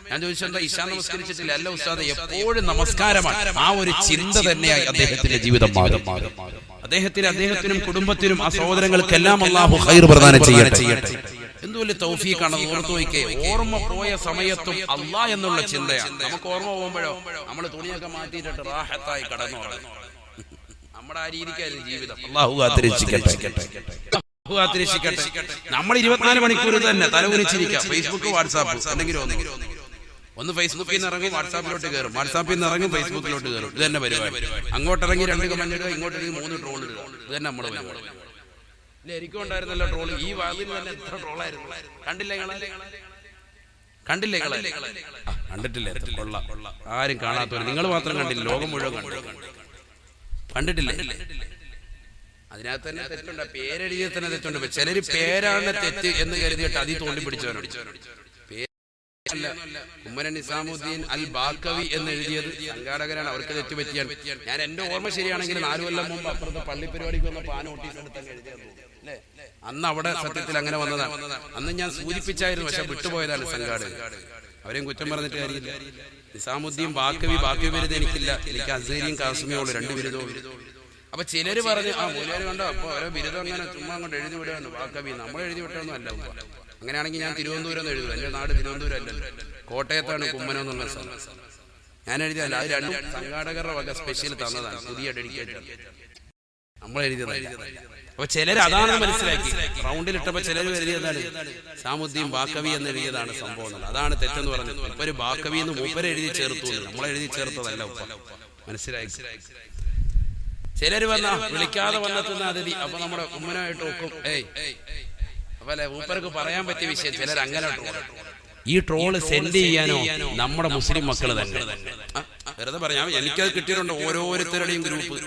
ഞാൻ ചോദിച്ചെന്താ ഇശാ നമസ്കരിച്ചിട്ടില്ല? അല്ല ഉസ്താദേ, എപ്പോഴും നമസ്കാരമാണ്. ആ ഒരു ചിന്ത തന്നെയായി അദ്ദേഹത്തിന്റെ ജീവിതം മാറും. അദ്ദേഹത്തിനും കുടുംബത്തിനും ആ സഹോദരങ്ങൾക്കെല്ലാം അല്ലാഹു ഖൈർ പ്രദാനം ചെയ്യട്ടെ. എന്ത് വലിയ തൗഫീഖാണ്. ഓർത്തു വയ്ക്കേ, ഓർമ്മ പോയ സമയത്തും അല്ലാഹ് എന്നുള്ള ചിന്തയാണ്. നമുക്ക് ഓർമ്മ പോകുമ്പോഴോ നമ്മൾ തുണിയൊക്കെ മാറ്റിയിട്ട് റാഹത്തായി കടന്നു. നമ്മുടെ ആ രീതിക്കായിരുന്നു ജീവിതം. അല്ലാഹു കാത്തിരക്ഷിക്കട്ടെ. നമ്മൾ 24 മണിക്കൂർ തന്നെ തലകുനിച്ചിരിക്കുക. ഫേസ്ബുക്ക്, വാട്സാപ്പ് എന്തെങ്കിലും ഒന്ന് ഫേസ്ബുക്കിൽ നിന്ന് ഇറങ്ങും, വാട്സാപ്പിലോട്ട് കയറും, വാട്സാപ്പിൽ നിന്ന് ഇറങ്ങും, ഫേസ്ബുക്കിലോട്ട് കയറും. ഇത് തന്നെ പരിപാടി. അങ്ങോട്ടിറങ്ങി 2 കമന്റ് ഇടുക, ഇങ്ങോട്ടിറങ്ങി 3 ട്രോൾ ഇടുക. ഇത് തന്നെ നമ്മുടെ പരിപാടി. ഇല്ല, എനിക്കും ഉണ്ടായിരുന്നല്ലോ ട്രോൾ. ഈ വാതിൽ തന്നെ എത്ര ട്രോളായിരുന്നു. കണ്ടില്ലേ? കണ്ടിട്ടില്ലേ? കൊള്ളാം. ആരും കാണാത്തവർ, നിങ്ങൾ മാത്രം കണ്ടില്ല, ലോകം മുഴുവൻ കണ്ടിട്ടില്ലേ? അതിനകത്ത് തന്നെ തെറ്റുണ്ട്. പേരെഴുതിയ തന്നെ തെറ്റുണ്ട്. ചിലര് പേരാണ് തെറ്റ് എന്ന് കരുതിയിട്ട് അതിൽ തോണ്ടി പിടിച്ചവരുണ്ട്. പേരല്ല, കുമ്മനം നിസാമുദ്ദീൻ അൽ ബാക്കവി എന്ന് എഴുതിയത് സംഘാടകരാണ്. അവർക്ക് തെറ്റുപറ്റിയാണ്. ഞാൻ എന്റെ ഓർമ്മ ശരിയാണെങ്കിൽ 4 കൊല്ലം മുമ്പ് അപ്പുറത്തെ പള്ളി പരിപാടിക്ക് വന്നപ്പോൾ ആ നോട്ടീസ് എടുത്തങ്ങ് എഴുതിയത് അല്ലേ? അന്ന് അവിടെ സത്യത്തിൽ അങ്ങനെ വന്നതാണ്. അന്ന് ഞാൻ സൂചിപ്പിച്ചായിരുന്നു, പക്ഷെ വിട്ടുപോയതാണ് സംഘാടകർ. അവരെയും കുറ്റം പറഞ്ഞിട്ട് കാര്യമില്ല. നിസാമുദ്ദീൻ ബാക്കവി ബിരുദം എനിക്കില്ല. എനിക്ക് അസീരിയും കാശ്മീരും ഉള്ളു, 2 ബിരുദവും. അപ്പൊ ചിലര് പറഞ്ഞു, ആ മൂല്യാര് കണ്ടോ, അപ്പൊ ഓരോ ബിരുദം അങ്ങനെ ചുമ്മാ അങ്ങോട്ട് എഴുതി വിടുകയാണ് ബാക്കവി. നമ്മൾ എഴുതി വിട്ടൊന്നും അല്ല. അങ്ങനെയാണെങ്കിൽ ഞാൻ തിരുവനന്തപുരം എന്ന് എഴുതും. എന്റെ നാട് തിരുവനന്തപുരം അല്ലല്ലോ, കോട്ടയത്താണ് കുമ്മനം എന്നുള്ള സ്ഥലം. ഞാൻ എഴുതിയല്ല. അത് 2 സംഘാടകരുടെ വക സ്പെഷ്യൽ തന്നതാണ്, പുതിയ ഡെഡിക്കേറ്റഡ്. നമ്മൾ എഴുതിയതല്ല. അപ്പൊ ചിലർ അതാണ് മനസ്സിലാക്കി. റൗണ്ടിലിട്ടപ്പോ ചിലർ എഴുതിയതാണ് സാമുദ്ദീൻ ബാക്കവി എന്ന് എഴുതിയതാണ് സംഭവം. അതാണ് തെറ്റെന്ന് പറഞ്ഞത്. ഇപ്പൊ ഒരു ബാക്കവി എന്ന് മൂപ്പരെ എഴുതി ചേർത്തു, നമ്മളെഴുതി ചേർത്തതല്ല. മനസ്സിലായി? ചിലര് വന്ന വിളിക്കാതെ വന്നെത്തുന്ന അതിഥി. അപ്പൊ നമ്മുടെ ഉമ്മനായിട്ട് ഒക്കും. അപ്പൊ അല്ലെ മൂപ്പർക്ക് പറയാൻ പറ്റിയ വിഷയം. ചിലർ അങ്ങനെ ഈ ട്രോള് സെൻഡ് ചെയ്യാനോ നമ്മുടെ മുസ്ലിം മക്കള് തന്നെ. വെറുതെ പറയാം, എനിക്കത് കിട്ടിയിട്ടുണ്ട്. ഓരോരുത്തരുടെയും ഗ്രൂപ്പ്,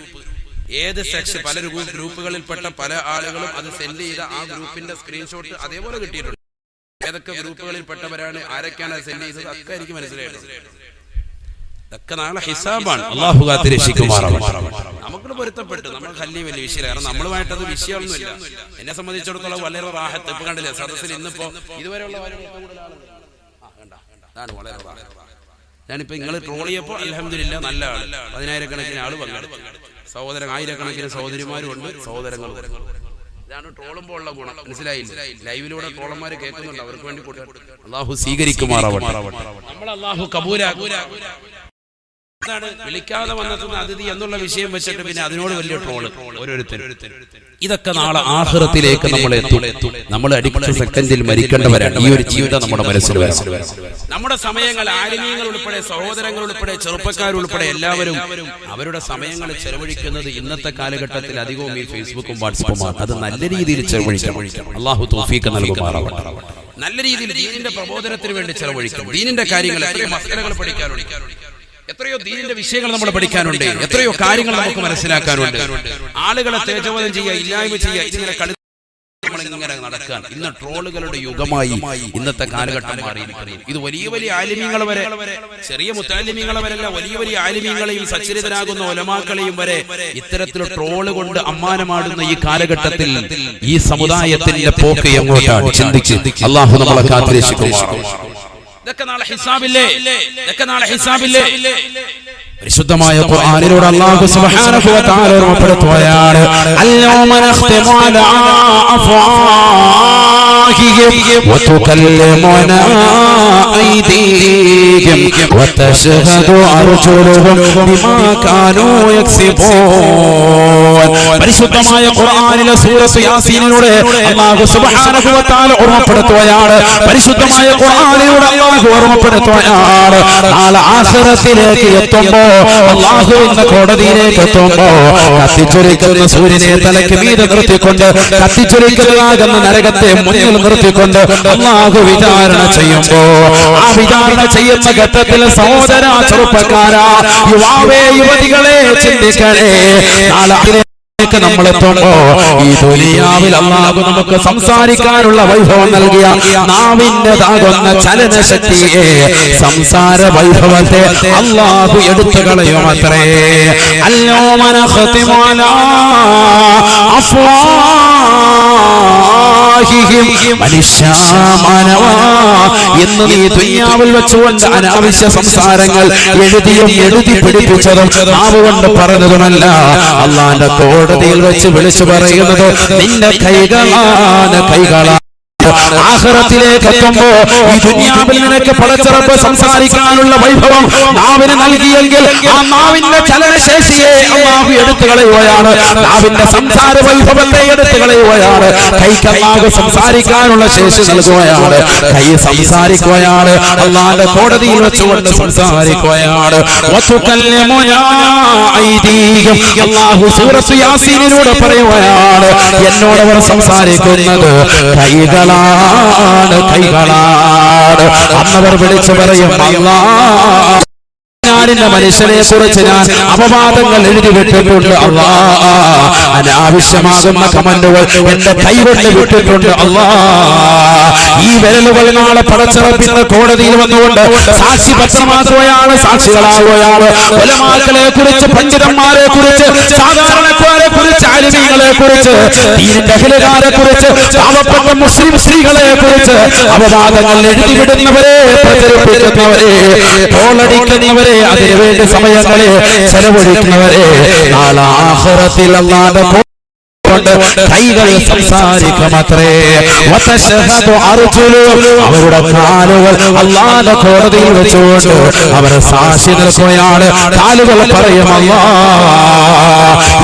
ഏത് സെക്ഷൻ, പല ഗ്രൂപ്പുകളിൽപ്പെട്ട പല ആളുകളും അത് സെൻഡ് ചെയ്ത ആ ഗ്രൂപ്പിന്റെ സ്ക്രീൻഷോട്ട് അതേപോലെ കിട്ടിയിട്ടുണ്ട്. ഏതൊക്കെ ഗ്രൂപ്പുകളിൽപ്പെട്ടവരാണ്, ആരൊക്കെയാണ് അത് സെൻഡ് ചെയ്തത് ഒക്കെ എനിക്ക് മനസ്സിലായിട്ടുണ്ട്. ഇതൊക്കെ നാളെ ഹിസാബാണ്. അല്ലാഹു കാത്തിരക്ഷിക്കുമാറാവട്ടെ. നമുക്ക് പൊരുത്തപ്പെട്ടു, നമ്മൾ വലിയ വിഷയം. കാരണം നമ്മളുമായിട്ടത് വിഷയമൊന്നുമില്ല. എന്നെ സംബന്ധിച്ചിടത്തോളം വളരെ റാഹത്ത്. ഇപ്പൊ കണ്ടില്ലേ സദസ്സിൽ ഇന്നിപ്പോ ഇതുവരെയുള്ള അതാണ് വളരെ റാഹത്ത്. ഞാനിപ്പോ നിങ്ങൾ ട്രോൾ ചെയ്യപ്പോ അൽഹംദുലില്ലാ നല്ല ആള്, 10,000-കണക്കിന് ആള് പങ്കെടുത്തു. സഹോദരൻ 1000-കണക്കിന് സഹോദരിമാരും ഉണ്ട്, സഹോദരങ്ങളും. ഇതാണ് ട്രോളുമ്പോൾ ഉള്ള ഗുണം. മനസ്സിലായില്ല? ലൈവിലൂടെ ട്രോളന്മാര് കേൾക്കുന്നുണ്ട്, അവർക്ക് വേണ്ടി അല്ലാഹു സ്വീകരിക്കുമാറാവട്ടെ. നമ്മൾ അല്ലാഹു കബൂലാക്കും. വിളിക്കാതെ വന്നെത്തുന്ന അതിഥി എന്നുള്ള വിഷയം വെച്ചിട്ട് പിന്നെ അതിനോട് വലിയ ട്രോള് ഓരോരുത്തരും. ഇതൊക്കെ നാളെ ആഖിറത്തിലേക്ക് നമ്മൾ എത്തും. നമ്മൾ അടുത്ത സെക്കൻഡിൽ മരിക്കേണ്ടവരാണ്. ഈ ഒരു ജീവിതം നമ്മുടെ മനസ്സിൽ വരണം. നമ്മുടെ സമയങ്ങൾ ആലിമീങ്ങൾ ഉൾപ്പെടെ, സഹോദരങ്ങൾ ഉൾപ്പെടെ, ചെറുപ്പക്കാരുൾപ്പെടെ എല്ലാവരും അവരുടെ സമയങ്ങൾ ചെലവഴിക്കുന്നത് ഇന്നത്തെ കാലഘട്ടത്തിൽ അധികവും ഈ ഫേസ്ബുക്കും വാട്സാപ്പുമാണ്. അത് നല്ല രീതിയിൽ ചെലവഴിക്കണം. അല്ലാഹു തൗഫീഖ് നൽകുമാറാവട്ടെ. നല്ല രീതിയിൽ ദീനിന്റെ പ്രബോധനത്തിന് വേണ്ടി ചെലവഴിക്കണം. ദീനിന്റെ കാര്യങ്ങൾ, എത്രയോ മസലകൾ പഠിക്കാനുണ്ട്, എത്രയോ ദീനിന്റെ വിഷയങ്ങൾ നമ്മൾ പഠിക്കാനുണ്ട്, എത്രയോ കാര്യങ്ങൾ നമുക്ക് മനസ്സിലാക്കാനുണ്ട്. ആളുകളെ തേജോവധം ചെയ്യുക, ഇല്ലായ്മ ചെയ്യുക, ഇതിങ്ങനെ നമ്മളിങ്ങനെ നടക്കാൻ. ഇന്ന് ട്രോളുകളുടെ യുഗമായി ഇന്നത്തെ കാലഘട്ടം മാറിയിരിക്കുന്നു. ഇത് വലിയ വലിയ ആലിമീങ്ങൾ വരെ, ചെറിയ മുത്താലിമീങ്ങളെ വരെല്ല, വലിയ വലിയ ആലിമീങ്ങളെയും സച്ചരിതരാകുന്ന ഉലമാക്കളെയും വരെ ഇത്തരത്തിലുള്ള ട്രോള് കൊണ്ട് അമ്മാനമാടുന്ന ഈ കാലഘട്ടത്തിൽ ഈ സമുദായത്തിന്റെ പോക്ക് എങ്ങോട്ടാണ്? ചിന്തിച്ച് അല്ലാഹു നമ്മളെ കാത്തിരക്ഷിക്കുമാറാവട്ടെ. ഇതൊക്കെ നാളെ ഹിസാബില്ലേ? പരിശുദ്ധമായ ഖുർആനിലൂടെ അല്ലാഹു സുബ്ഹാനഹു വ തആല ഓർമ്മപ്പെടുത്തുകയാണ്, അൽയൗമ നഖ്തിമു അലാ അഫ്വാഹിഹിം വതുകല്ലിമുനാ ഐദീഹിം വതശ്ഹദു അർജുലുഹും ബിമാ കാനൂ യക്സിബൂൻ. പരിശുദ്ധമായ ഖുർആനിലെ സൂറത്ത് യാസീനിലൂടെ അല്ലാഹു സുബ്ഹാനഹു വ തആല ഓർമ്മപ്പെടുത്തുകയാണ്. പരിശുദ്ധമായ ഖുർആനിലൂടെ അല്ലാഹു ഓർമ്മപ്പെടുത്തുകയാണ്, നാളെ ആഖിറത്തിലേക്ക് എത്തുമ്പോൾ, അല്ലാഹുവിന്റെ കോടതിയിലേക്ക് എത്തുമ്പോ കത്തിച്ചൊരിക്കുന്ന സൂര്യനെ തലയ്ക്ക് മീതെ നിർത്തിക്കൊണ്ട്, കത്തിച്ചൊരിക്കുന്നതാകുന്ന നരകത്തെ മുന്നിൽ നിർത്തിക്കൊണ്ട് അല്ലാഹു വിചാരണ ചെയ്യുമ്പോ, ആ വിചാരണ ചെയ്യുന്ന ഘട്ടത്തിൽ സഹോദര, ചെറുപ്പക്കാരാ, യുവാവേ, യുവതികളെ ചിന്തിക്കണേ. നാളെ നമ്മളെത്തുമ്പോ ഈ ദുനിയാവിൽ അല്ലാഹു നമുക്ക് സംസാരിക്കാനുള്ള വൈഭവം നൽകിയ നാവിൻ്റെതാകുന്ന ചലനശക്തിയെ, സംസാര വൈഭവത്തെ അല്ലാഹു എടുത്തു കളയുമത്രേ. അൽയൗമ നഖ്തിമു അലാ അഫ്വാഹിഹിം. മനുഷ്യ, മാനവ, ഇന്ന് നീ ദുനിയാവിൽ വെച്ചുകൊണ്ട് അനാവശ്യ സംസാരങ്ങൾ എഴുതി പിടിപ്പിച്ചതും നാവ് കൊണ്ട് പറഞ്ഞതുമല്ല, അല്ലാഹുവിന്റെ കോടതിയിൽ വെച്ച് വിളിച്ചു പറയുന്നത് നിന്റെ കൈകളാണ്. ആഖിറത്തിലേക്ക് എത്തുമ്പോൾ ഈ ദുനിയാവിൽ നിനക്ക് പടച്ചറപ്പ് സംസാരിക്കാനുള്ള വൈഭവം നാവിന് നൽകിയെങ്കിൽ ആ നാവിന്റെ ചലനശേഷിയെ അല്ലാഹു എടുത്തു കളയുകയാണ്. നാവിന്റെ സംസാര വൈഭവത്തെ എടുത്തു കളയുകയാണ്. കൈക്ക് അല്ലാഹു സംസാരിക്കാനുള്ള ശേഷി നൽകുകയാണ്. കൈ സംസാരിക്കുകയാണ്. അല്ലാഹുവിന്റെ കോടതിയിൽ വെച്ചുകൊണ്ട് സംസാരിക്കുകയാണ്. അല്ലാഹു സൂറത്ത് യാസീനിലൂടെ പറയുകയാണ്, എന്നോട് അവർ സംസാരിക്കുന്നത് കൈകളാണ്, കൈകളാണ്. അന്നവർ വിളിച്ചു പറയും, അല്ലാഹ് ഞാനിന്റെ മനുഷ്യനെ കുറിച്ച് ഞാൻ അപവാദങ്ങൾ എഴുതി വിട്ടിട്ടുണ്ട് അല്ലാ, അനാവശ്യമാകുന്ന കമന്റുകൾ എന്റെ കൈകൊണ്ട് വിട്ടിട്ടുണ്ട് അല്ലാ. ഈ വിരലുകൾ നാളെ പടച്ചിറപ്പിന്റെ കോടതിയിൽ വന്നുകൊണ്ട് സാക്ഷി പത്രമാക്കുകയാണ്, സാക്ഷികളാവുകയാണ്. ഉലമാക്കളെ കുറിച്ച്, പണ്ഡിതന്മാരെ കുറിച്ച്, സാധാരണക്കാരെ കുറിച്ച്, ആലിമീങ്ങളെ കുറിച്ച്, ദീനിന്റെ അഹ്ലുകാരെ കുറിച്ച്, പാവപ്പെട്ട മുസ്ലിം സ്ത്രീകളെ കുറിച്ച് അപവാദങ്ങൾ എഴുതിവിടുന്നവരെ, പ്രചരിപ്പിക്കുന്നവരെ, തോളടിക്കുന്നവരെ, അതിനുവേണ്ടി സമയങ്ങളെ ചെലവഴിക്കുന്നവരെ നാളെ ആഖിറത്തിൽ അല്ലാഹുവിന്റെ കൈകൾ സംസാരിക്കുമത്രേ. അവരുടെ കാലുകൾ അല്ലാഹുവിന്റെ കോടതിയിൽ വെച്ചുകൊണ്ട് അവർ സാക്ഷി നിൽക്കുകയാണ്. കാലുകൾ പറയും,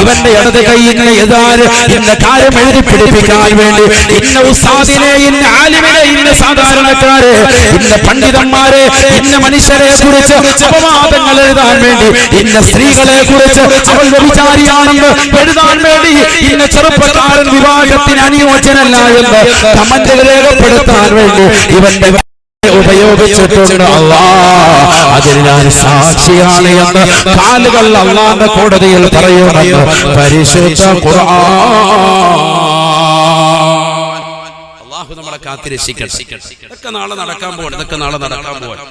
ഇവന്റെ ഇടത് കൈയിനെ എതാര് ഇന്ന കാര്യം എഴുതി പിടിപ്പിക്കാൻ വേണ്ടി, ഇന്ന ഉസ്താദിനെ, ഇന്ന ആലിമിനെ, ഇന്ന സാധാരണക്കാരെ, ഇന്ന പണ്ഡിതന്മാരെ, ഇന്ന മനുഷ്യരെ കുറിച്ച് അപവാദങ്ങൾ എഴുതാൻ വേണ്ടി, ഇന്ന സ്ത്രീകളെ കുറിച്ച് അവൾ വ്യഭിചാരിയാണെന്ന് എഴുതാൻ വേണ്ടി, ഇന്ന ചെറുപ്പക്കാരൻ വിവാഹത്തിന് അനുയോജ്യനല്ല എന്ന് കമന്റുകൾ രേഖപ്പെടുത്താൻ വേണ്ടി ഇവന്റെ ഉപയോഗിച്ചിട്ടുണ്ട്. അല്ലാഹ് അതിന് ഞാൻ സാക്ഷിയാണ് എന്ന് കാലുകൾ അല്ലാഹുവിന്റെ കോടതിയിൽ പറയുമെന്ന് പരിശുദ്ധ ഖുർആൻ. അല്ലാഹു നമ്മളെ കാത്തിരക്ഷിക്കട്ടെ. ഇതൊക്കെ നാളെ നടക്കാൻ പോവാണ്, ഇതൊക്കെ നാളെ നടക്കാൻ പോവാണ്.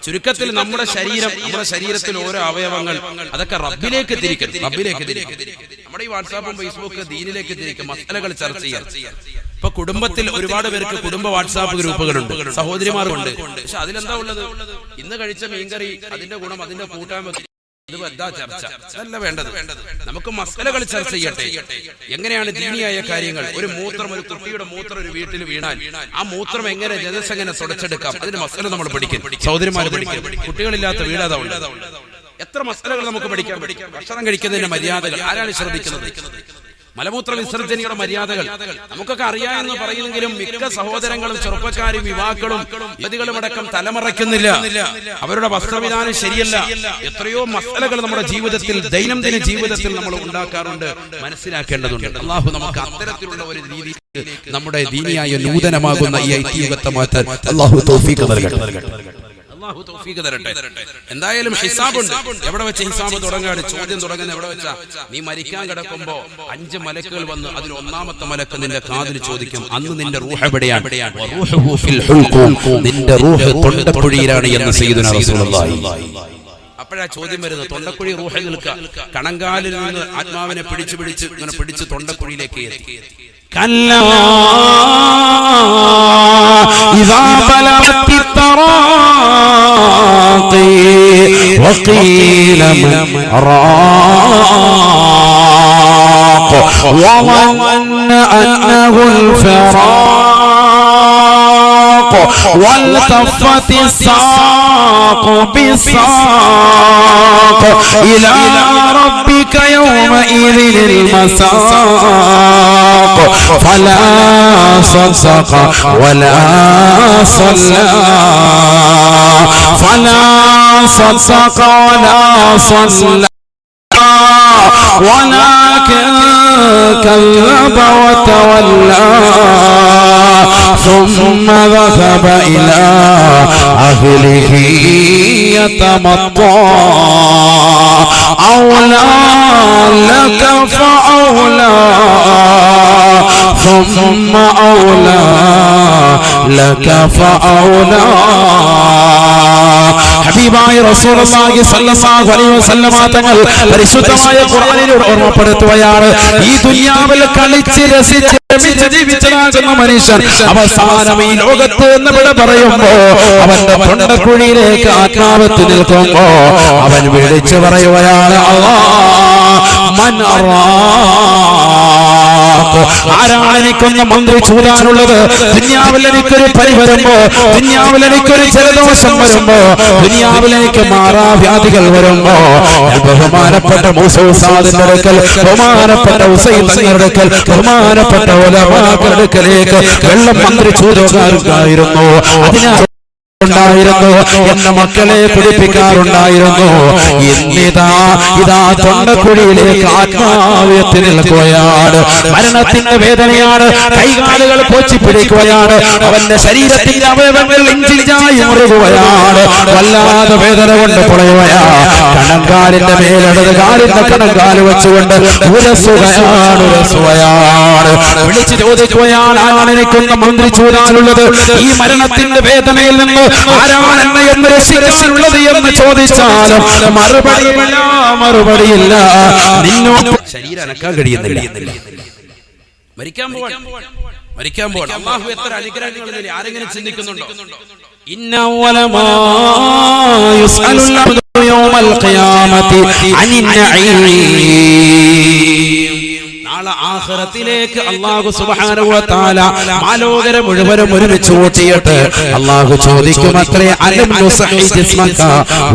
ചുരുക്കത്തിൽ നമ്മുടെ ശരീരം, നമ്മുടെ ശരീരത്തിൽ ഓരോ അവയവങ്ങൾ, അതൊക്കെ റബ്ബിലേക്ക് തിരിക്കണം, റബ്ബിലേക്ക് തിരിക്കണം. നമ്മുടെ ഈ വാട്സാപ്പും ഫേസ്ബുക്ക് ദീനിലേക്ക് തിരിക്കും, മസലകൾ ചർച്ച ചെയ്യാം. ഇപ്പൊ കുടുംബത്തിൽ ഒരുപാട് പേർക്ക് കുടുംബ വാട്സാപ്പ് ഗ്രൂപ്പുകളുണ്ട്, സഹോദരിമാരുണ്ട്. പക്ഷെ അതിലെന്താ ഉള്ളത്? ഇന്ന് കഴിച്ച മീൻകറി, അതിന്റെ ഗുണം, അതിന്റെ കൂട്ടാൻ, ഇത് എന്താ ചർച്ച? അതല്ല വേണ്ടത്. നമുക്ക് മസലകൾ ചർച്ച ചെയ്യട്ടെ. എങ്ങനെയാണ് ദീനിയായ കാര്യങ്ങൾ? ഒരു മൂത്രം, ഒരു കുട്ടിയുടെ മൂത്രം ഒരു വീട്ടിൽ വീണാൽ ആ മൂത്രം എങ്ങനെ, രജസ് എങ്ങനെ തുടച്ചെടുക്കാം, അതിന് മസല നമ്മൾ പഠിക്കും, സഹോദരിമാർ പഠിക്കും. കുട്ടികളില്ലാത്ത വീടാതാ ഉണ്ട്. എത്ര മസലകൾ നമുക്ക് പഠിക്കാൻ പറ്റും. ഭക്ഷണം കഴിക്കുന്നതിന്റെ മര്യാദകൾ ആരാണ് ശ്രദ്ധിക്കുന്നത്? മലമൂത്ര വിസർജനയുടെ മര്യാദകൾ നമുക്കൊക്കെ അറിയാമെന്ന് പറയുമെങ്കിലും മിക്ക സഹോദരങ്ങളും, ചെറുപ്പക്കാരും, യുവാക്കളും, യുവതികളും അടക്കം തലമറയ്ക്കുന്നില്ല. അവരുടെ വസ്ത്രവിധാനം ശരിയല്ല. എത്രയോ മസലകൾ നമ്മുടെ ജീവിതത്തിൽ, ദൈനംദിന ജീവിതത്തിൽ നമ്മൾ ഉണ്ടാക്കാറുണ്ട്, മനസ്സിലാക്കേണ്ടതുണ്ട്. അല്ലാഹു നമുക്ക് അത്തരത്തിലുള്ള ഒരു രീതി നമ്മുടെ ദീനിയായ നൂതനമാകുന്ന ഈ ഐതിഹ്യത്തെ മാറ്റാൻ അല്ലാഹു തൗഫീഖ് നൽകട്ടെ. അല്ലാഹു തൗഫീഖ് തരട്ടെ. എന്തായാലും ഹിസാബുണ്ട്. എവിടെ വെച്ച് ഹിസാബ് തുടങ്ങാണ്? ചോദ്യം തുടങ്ങുന്ന എവിടെ വെച്ചാ? നീ മരിക്കാൻ കിടക്കുമ്പോ 5 മലക്കുകൾ വന്ന് അതിൽ ഒന്നാമത്തെ മലക്ക് നിന്റെ കാതിൽ ചോദിക്കും, അന്ന് നിന്റെ റൂഹ് എവിടെയാണ്? നിന്റെ റൂഹ് തൊണ്ടക്കുഴിയിലാണ് എന്ന് സയ്യിദുനാ റസൂലുള്ളാഹി. അപ്പോഴാ ചോദ്യം വരുന്നത്, തൊണ്ടക്കുഴി റൂഹിൽ നിൽക്കുക. കണങ്കാലിൽ നിന്ന് ആത്മാവിനെ പിടിച്ച് തൊണ്ടക്കുഴിയിലേക്ക് എത്തി. كلا إذا بلغت التراقي وقيل من راق وظن أنه الفراق والتفت الساق بالساق إلى ربك يومئذ المساق فلا صدق ولا صلى فلا صدق ولا صلى ولكن كذب وتولى ثم ذهب إلى أهله يتمطى أولى لك فأولى ثم أولى لك فأولى. ഹബീബായ റസൂലുള്ളാഹി സ്വല്ലല്ലാഹു അലൈഹി വസല്ലം തങ്ങൾ പരിശുദ്ധമായ ഖുർആനിൽ ഓർമ്മപ്പെടുത്തുകയാണ്, ഈ ദുനിയാവിൽ കളിച്ച് രസിച്ച് ജീവിച്ചതാകുന്ന മനുഷ്യൻ അവസാനം ഈ ലോകത്ത് എന്ന് വിട പറയുമ്പോ അവന്റെ തൊണ്ടക്കുഴിയിലേക്ക് ആത്മാവത്ത് നിൽക്കുമ്പോ അവൻ വിളിച്ചു പറയുകയാണ്, അല്ലാഹ് മൻ അറാ ആരാണ് എനിക്കൊന്ന് മന്ത്രി ചൂടാനുള്ളത്? ദുനിയാവിൽ എനിക്കൊരു പനി വരുമ്പോ, ദുനിയാവിൽ എനിക്കൊരു ജലദോഷം വരുമ്പോ, ദുനിയാവിൽ എനിക്ക് മാറാവ്യാധികൾ വരുമ്പോ, ബഹുമാനപ്പെട്ട മൂസ ഉസ്താദിന്റെ അടുക്കൽ, ബഹുമാനപ്പെട്ട ഉസൈദ് തങ്ങളുടെ അടുക്കൽ, ബഹുമാനപ്പെട്ട ഉലമാക്കളുടെ അടുക്കലേക്ക് വെള്ളം മന്ത്രി ചൂടുകാരുണ്ടായിരുന്നു. അതിനാ ായിരുന്നു എന്ന മക്കളെ കുടിപ്പിക്കാറുണ്ടായിരുന്നു. ഇതാ തൊണ്ടക്കുഴിയിലേക്ക് ആത്മാവ്യത്തിൽ നിൽക്കുകയാണ്. മരണത്തിന്റെ വേദനയാണ്. കൈകാലുകൾ കോച്ചി പിടിക്കുകയാണ്. അവന്റെ ശരീരത്തിന്റെ അവയവങ്ങൾ ഇഞ്ചിഞ്ചായി മുറുകുകയാണ്. വല്ലാതെ വേദന കൊണ്ട് പൊളയുകയാണ്. കണങ്കാലിന്റെ മേലിടത് കാലിന്റെ കണങ്കാല് വെച്ചുകൊണ്ട് ഉരസുകയാണ്. വിളിച്ചു ചോദിക്കുകയാണ്, ആരാണ് എനിക്കൊന്ന് മന്ത്രി ചൂടാനുള്ളത്? ഈ മരണത്തിന്റെ വേദനയിൽ നിന്ന് ആരാണ് എന്നെ രക്ഷിക്കാനുള്ളത് എന്ന് ചോദിച്ചാലും മറുപടിയില്ല. നിന്നോട് ശരീരം അനക്കാൻ കഴിയുന്നില്ല. മരിക്കാൻ പോവാൻ അല്ലാഹു എത്ര അനുഗ്രഹങ്ങൾ നൽകി. ആരെങ്കിലും ചിന്തിക്കുന്നുണ്ടോ? ഇന്നവലമാ യുസ്അലുല്ലാഹു യൗമൽ ഖിയാമത്തി അനിൻ നഈം. നാളെ ആഖിറത്തിലേക്ക് അല്ലാഹു സുബ്ഹാനഹു വ തആല മാലോകരെ മുഴുവനും ഒരുമിച്ച് കൂട്ടിയിട്ട് അല്ലാഹു ചോദിക്കുമത്രേ, അലം നുസഹി ജിസ്മക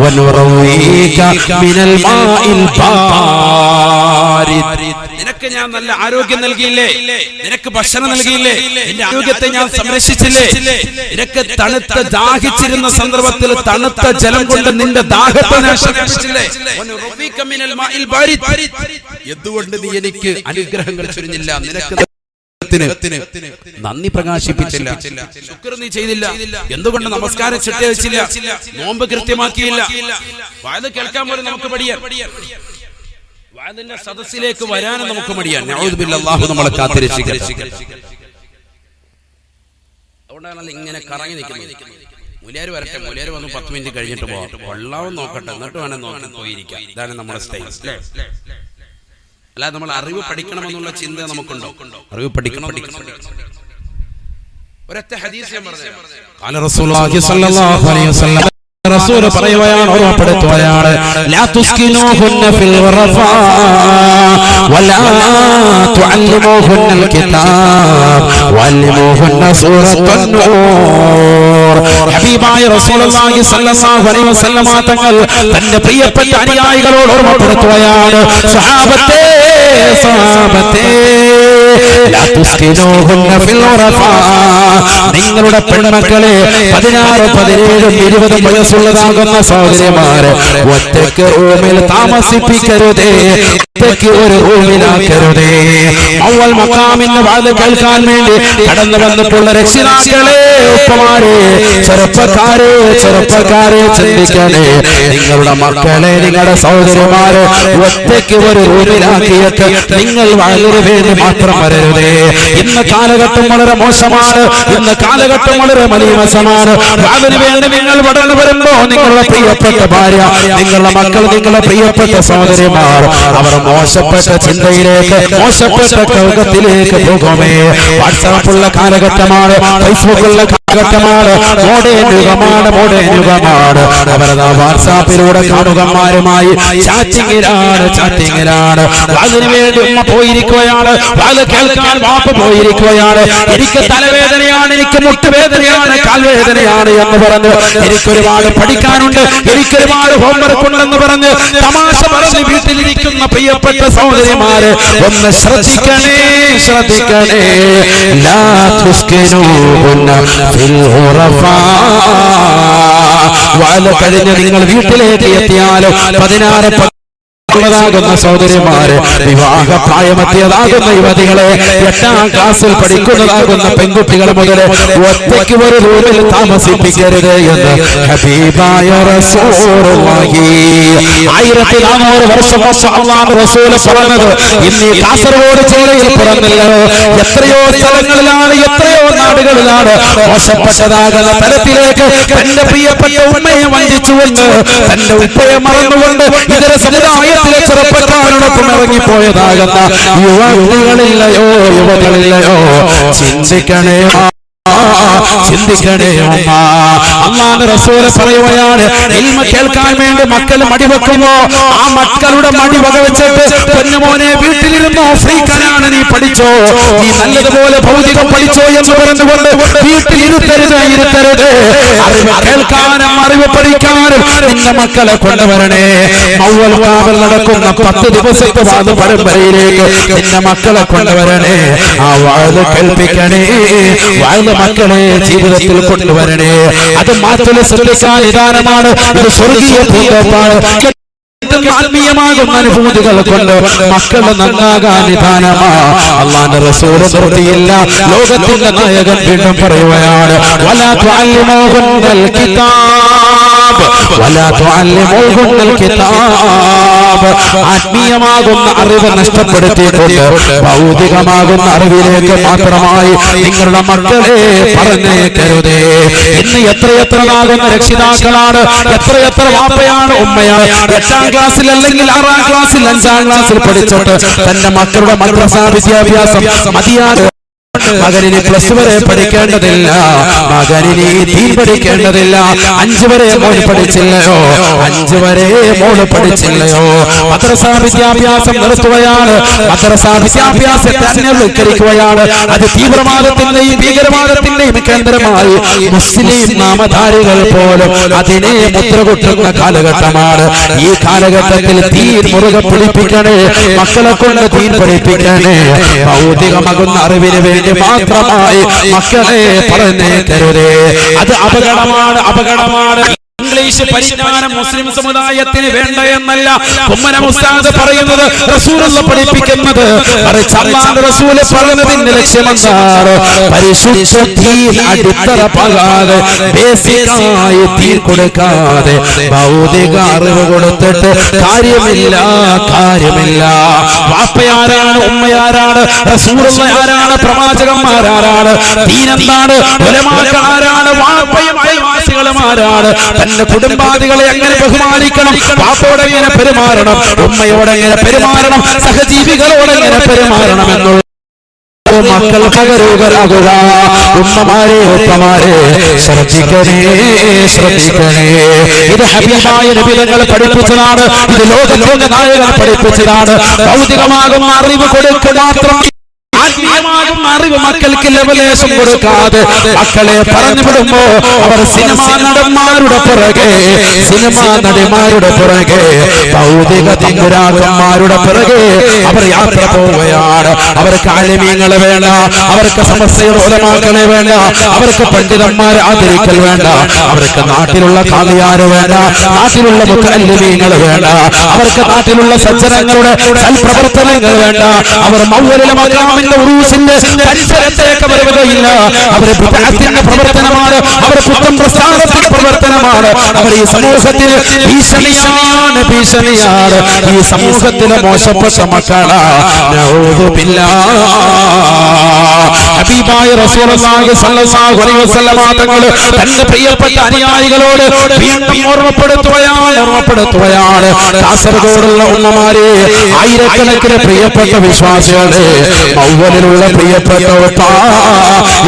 വ നുറവീക മിനൽ മാഇൽ ബാരിദ്. നിനക്ക് ഞാൻ നല്ല ആരോഗ്യം നൽകിയില്ലേ? നിനക്ക് ഭക്ഷണം നൽകിയില്ലേ? നിന്റെ ആരോഗ്യത്തെ ഞാൻ സംരക്ഷിച്ചില്ലേ? നിനക്ക് തണുത്ത ദാഹിച്ചിരുന്ന സന്ദർഭത്തിൽ തണുത്ത ജലം കൊണ്ട് നിന്റെ ദാഹത്തെ ഞാൻ ശമിപ്പിച്ചില്ലേ? എന്തുകൊണ്ട് നീ എനിക്ക് അനുഗ്രഹങ്ങൾ ചൊരിഞ്ഞില്ല? നിനക്ക് നന്ദി പ്രകാശിപ്പിച്ചില്ല. ശുക്ർ നീ ചെയ്തില്ല. എന്തുകൊണ്ട് നമസ്കാരം ചിട്ട വെച്ചില്ല? നോമ്പ് കൃത്യമാക്കിയില്ല. വായത് കേൾക്കാൻ പോലും നമുക്ക് മടിയാ. വായതിന്റെ സദസ്സിലേക്ക് വരാനും നമുക്ക് മടിയാണ്. നഊദു ബില്ലാഹ്, അല്ലാഹു നമ്മളെ കാത്തിരക്ഷിക്കട്ടെ. അതുകൊണ്ടാണല്ലോ ഇങ്ങനെ കറങ്ങി നിൽക്കുന്നത്. മുലിയാർ വരട്ടെ, മുലിയാർ വന്ന് 10 മിനിറ്റ് കഴിഞ്ഞിട്ട് പോകാം. കൊള്ളാവും നോക്കട്ടെ, എന്നിട്ട് വേണം നോക്കി പോയിരിക്കാം. ഇതാണ് നമ്മുടെ സ്റ്റൈൽ. അല്ലാതെ നമ്മൾ അറിവ് പഠിക്കണമെന്നുള്ള ചിന്ത നമുക്കുണ്ടോ? അറിവ് പഠിക്കണം. ഒരൊറ്റ ഹദീസ് ഞാൻ പറഞ്ഞു. റസൂലുള്ളാഹി സ്വല്ലല്ലാഹു അലൈഹി വസല്ലം റസൂൽ പറയുകയാണ്, ഓർമ്മപ്പെടുത്തുകയാണ്, ലാ തുസ്കിനൂഹുന്ന ഫിൽ ഗറഫാ വലാ തുഅല്ലിമൂഹുന്നൽ കിതാബ് വഅല്ലിമൂഹുന്ന സൂറത്തുൻ നൂർ. ഹബീബായ റസൂലുള്ളാഹി സ്വല്ലല്ലാഹു അലൈഹി വസല്ലം തങ്ങൾ തന്റെ പ്രിയപ്പെട്ട അനുയായികളോട് ഓർമ്മപ്പെടുത്തുകയാണ്, സ്വഹാബത്തേ ലാ തുസ്കിനൂഹുന്ന ഫിൽ ഗറഫാ. നിങ്ങളുടെ പെൺമക്കളെ 16, 17, 20 വയസ്സുള്ളതാകുന്ന സഹോദരിമാരെ ഒറ്റയ്ക്ക് റൂമിൽ താമസിപ്പിക്കരുതേ, ഒറ്റയ്ക്ക് ഒരു റൂമിലാക്കരുതേ. അവൽ മഖാമിന്റെ വാത് കേൾക്കാൻ വേണ്ടി കടന്നു വന്നിട്ടുള്ള രക്ഷിതാക്കളെ, ഉപ്പമാരെ, ചെറുപ്പക്കാരെ ചിന്തിക്കണേ. നിങ്ങളുടെ മക്കളെ, നിങ്ങളുടെ സഹോദരിമാരെ ഒറ്റയ്ക്ക് ഒരു റൂമിലാക്കിയിട്ട് നിങ്ങൾ വളരെ വേണ്ടി മാത്രം വരരുതേ. ഇന്ന് കാലഘട്ടം വളരെ മോശമാണ്. ഇന്ന് കാലഘട്ടം വളരെ മലീമസമാണ്. അതിനു വേണ്ടി നിങ്ങൾ വളർന്നു വരുമ്പോ നിങ്ങളുടെ പ്രിയപ്പെട്ട ഭാര്യ, നിങ്ങളുടെ മക്കൾ, നിങ്ങളുടെ പ്രിയപ്പെട്ട സഹോദരിമാർ അവർ മോശപ്പെട്ട ചിന്തയിലേക്ക്, മോശപ്പെട്ട കൗകത്തിലേക്ക് പോകുമേ. വാട്സാപ്പുള്ള കാലഘട്ടമാണ്, ഫേസ്ബുക്കുള്ള കാലഘട്ടമാണ്, മോഡേൺ യുഗമാണ്. അവരതാ വാട്സാപ്പിലൂടെ കാണുകന്മാരുമായി ചാറ്റിങ്ങിലാണ്. അതിനുവേണ്ടി ഉമ്മ പോയിരിക്കുകയാണ്, അത് കേൾക്കാൻ വാപ്പ പോയിരിക്കുകയാണ്. എനിക്ക് തലവേദനയാണ്, എനിക്ക് മുട്ടുവേദനയാണ്, കാൽവേദനയാണ് എന്ന് പറഞ്ഞ്, എനിക്കൊരുപാട് പഠിക്കാനുണ്ട്, എനിക്കൊരുപാട് ഹോംവർക്ക് ഉണ്ടെന്ന് പറഞ്ഞ് തമാശ പറഞ്ഞ് വീട്ടിലിരിക്കുന്ന പ്രിയപ്പെട്ട സഹോദരിമാരെ ഒന്ന് ശ്രദ്ധിക്കണേ. ലാ തുസ്കിനൂഹുന്ന ഫിൽ ഗറഫാ. വാല കഴിഞ്ഞ് നിങ്ങൾ വീട്ടിലേക്ക് എത്തിയാലും 16 ാകുന്ന സഹോദരിമാരെ, വിവാഹപ്രായമെത്തിയതാകുന്ന യുവതികളെ, 8ാം ക്ലാസ്സിൽ പഠിക്കുന്നതാകുന്ന പെൺകുട്ടികൾ മുതൽ ഒറ്റയ്ക്ക് ഒരു റൂമിൽ താമസിപ്പിക്കരുത് എന്ന് ഹബീബായ റസൂലുള്ളാഹി 1400 വർഷം അല്ലാഹു റസൂൽ പറഞ്ഞത് ഇന്ന് ഈ കാസർഗോഡ് ജില്ലയിൽ പറഞ്ഞല്ലോ. എത്രയോ സ്ഥലങ്ങളിലാണ്, എത്രയോ നാടുകളിലാണ് മോശപ്പെട്ടതാകുന്ന തലത്തിലേക്ക് തന്റെ പ്രിയപ്പെട്ട ഉമ്മയെ വഞ്ചിച്ചുകൊണ്ട്, തന്റെ ഉപ്പയെ മറന്നുകൊണ്ട് ഇതര സമുദായ ചെറുപ്പക്കാരോടൊപ്പം ഇറങ്ങിപ്പോയതാകുന്ന യുവതികളില്ലയോ? ചിന്തിക്കണേ. ചിന്തിക്കണേ ഉമ്മ. അല്ലാഹുവിന്റെ റസൂൽ പറയുകയാണ്, ഇൽമ കേൾക്കാൻ വേണ്ടി മക്കൾ മടിവെക്കുമ്പോ ആ മക്കളുടെ മടി വകവെച്ചിട്ട് പൊന്നുമോനെ വീട്ടിലിരുന്നോ, ഫ്രീക്കനാണ്, നീ പഠിച്ചോ, നീ നല്ലതുപോലെ ഭൗതികം പഠിച്ചോ എന്ന് പറഞ്ഞുകൊണ്ട് വീട്ടിലിരുത്തരുത്. അറിവ് കേൾക്കാനും അറിവ് പഠിക്കാനും നിന്റെ മക്കളെ കൊണ്ടുവരണേ. മൗവൽ കാവൽ നടക്കുന്ന 10 ദിവസത്തെ വാദ പരമ്പരയിലേക്ക് നിന്റെ മക്കളെ കൊണ്ടുവരണേ. ആ വാഴ് കേൾപ്പിക്കണേ, വാഴ് മക്കളെ ജീവിതത്തിൽ കൊണ്ടുവരണേ. അത് മാത്രമല്ല ശ്രദ്ധിക്കാൻ നിദാനമാണ്, ഇത് സ്വർഗീയ ഭൂതമാണ്. ആത്മീയമാകുന്ന അനുഭൂതികൾ കൊണ്ട് മക്കളെ നന്നാകാൻ നിദാനമാ. അല്ലാഹുവിന്റെ റസൂൽ നിർത്തിയില്ല. ലോകത്തിന്റെ നായകൻ വീണ്ടും പറയുകയാണ്, വലാ തുഅല്ലിമൂഹുന്നൽ കിതാബ്, വലാ തുഅല്ലിമൂഹുന്നൽ കിതാബ്. ആത്മീയമാകുന്ന അറിവ് നഷ്ടപ്പെടുത്തിയിട്ടുണ്ട് ഭൗതികമാകുന്ന അറിവിലേക്ക് മാത്രമായി നിങ്ങളുടെ മക്കളെ പറഞ്ഞേക്കരുതേ. ഇന്ന് എത്രയെത്ര നാകുന്ന രക്ഷിതാക്കളാണ്, എത്രയെത്ര വാപ്പയാണ്, ഉമ്മയാണ് 8ാം ക്ലാസ്സിൽ അല്ലെങ്കിൽ 6ാം ക്ലാസ്സിൽ 5ാം ക്ലാസ്സിൽ പഠിച്ചിട്ട് തന്റെ മക്കളുടെ മദ്രസാ വിദ്യാഭ്യാസം മതിയാതെ മകനിന് പ്ലസ് വരെ പഠിക്കേണ്ടതില്ല, മകനിന് ദീൻ പഠിക്കേണ്ടതില്ല. 5 വരെ മോൻ പഠിച്ചില്ലയോ, 5 വരെ മോള് പഠിച്ചില്ലയോ, മദ്രസാ വിദ്യാഭ്യാസം നിർത്തുകയാണ്, മദ്രസാ വിദ്യാഭ്യാസത്തെ അന്വീകരിക്കുകയാണ്. അത് തീവ്രവാദത്തിന്റെയും ഭീകരവാദത്തിന്റെയും കേന്ദ്രമായി മുസ്ലിം നാമധാരികൾ പോലും അതിനെ മുദ്രകുട്ടുന്ന കാലഘട്ടമാണ്. ഈ കാലഘട്ടത്തിൽ ദീൻ മുറുകെ പിടിപ്പിക്കണേ, മക്കളെ കൊണ്ട് ദീൻ പഠിപ്പിക്കണേ. ഭൗതികമാകുന്ന അറിവിന് വേണ്ടി മാത്രമായി മക്കളെ പറഞ്ഞേക്കരുതേ. അത് അപകടമാണ്. ഇംഗ്ലീഷ് പരിജ്ഞാനം മുസ്ലിം സമുദായത്തിന് വേണ്ട എന്നല്ല ഉമ്മന ഉസ്താദ് പറയുന്നത്, റസൂലുള്ള പഠിപ്പിക്കുന്നത്. അല്ലാഹുവിന്റെ റസൂൽ പറയുന്നതിന്റെ ലക്ഷ്യമെന്താണ്? പരിശുദ്ധ ദീൻ അടിത്തറ പകാതെ, ബേസിക്കായി ദീൻ കൊടുക്കാതെ ഭൗതിക അറിവ് കൊടുത്തിട്ട് കാര്യമില്ല. വാപ്പയാരാണ്, ഉമ്മയാരാണ്, റസൂലുള്ള ആരാണ്, പ്രവാചകന്മാരാരാണ്, ദീൻ എന്താണ്, ഉലമാക്കൾ ആരാണ്, വാപ്പയും അയൽവാസികളും ആരാണ്, തന്റെ കുടുംബാദികളെ എങ്ങനെ ബഹുമാനിക്കണം, പാപ്പോടെ എങ്ങനെ പെരുമാറണം, ഉമ്മയോടെ എങ്ങനെ പെരുമാറണം, സഹജീവികളോടെ എങ്ങനെ പെരുമാറണം എന്നുള്ള മക്കൾ പകരുകരാകുക. ഉമ്മമാരെ ഉപ്പമാരെ ശ്രദ്ധിക്കണേ. ഇത് ഹബീബായ നബി തങ്ങൾ പഠിപ്പിച്ചതാണ്, ഇത് ലോക നായകൻ പഠിപ്പിച്ചതാണ്. ഭൗതികമാകുന്ന അറിവ് കൊടുക്കുക മാത്രം, ആത്മീയമാകുന്ന അറിവ് മക്കൾക്ക് ലവലേശം കൊടുക്കാതെ മക്കളെ പറഞ്ഞു വിടുമ്പോ അവർ സിനിമാ നടന്മാരുടെ പുറകെ, സിനിമാ നടിമാരുടെ പുറകെ, ഭൗതിക തമ്പുരാക്കന്മാരുടെ പുറകെ അവർ യാത്ര പോവുകയാണ്. അവർക്ക് ആലിമീങ്ങളെ വേണ്ട, അവർക്ക് സമസ്തയുടെ ഉലമാക്കളെ വേണ്ട, അവർക്ക് പണ്ഡിതന്മാരെ ആദരിക്കൽ വേണ്ട, അവർക്ക് നാട്ടിലുള്ള കാളിയാര് വേണ്ട, നാട്ടിലുള്ള മുത്തഅല്ലിമീങ്ങൾ വേണ്ട, അവർക്ക് നാട്ടിലുള്ള സജ്ജനങ്ങളുടെ സൽപ്രവർത്തനങ്ങൾ വേണ്ട. അവർ മൗവലിലെ മഖാമിന്റെ ഉറൂസിന്റെ പരിസരത്തേക്ക് വരുകയില്ല. അവർ ബിദ്അത്തിന്റെ പ്രവർത്തനമാണ്, അവർ പുത്തൻ പ്രസ്ഥാനത്തിന്റെ പ്രവർത്തനമാണ്. അവർ ഈ സമൂഹത്തിന് ഭീഷണിയാണ്. ഈ സമൂഹത്തിലെ മോശപ്പെട്ട മക്കളാണ്. നഊദു ബില്ലാഹ്. ഹബീബായ റസൂലുള്ളാഹി സ്വല്ലല്ലാഹു അലൈഹി വസല്ലം തങ്ങൾ തന്റെ പ്രിയപ്പെട്ട അനുയായികളോട് വീണ്ടും ഓർമ്മപ്പെടുത്തുകയാണ്. കാസർഗോഡുള്ള ഉമ്മമാരെ, ആയിരക്കണക്കിന് പ്രിയപ്പെട്ട വിശ്വാസികളെ, മൗവലിലുള്ള പ്രിയപ്പെട്ട ഉപ്പ,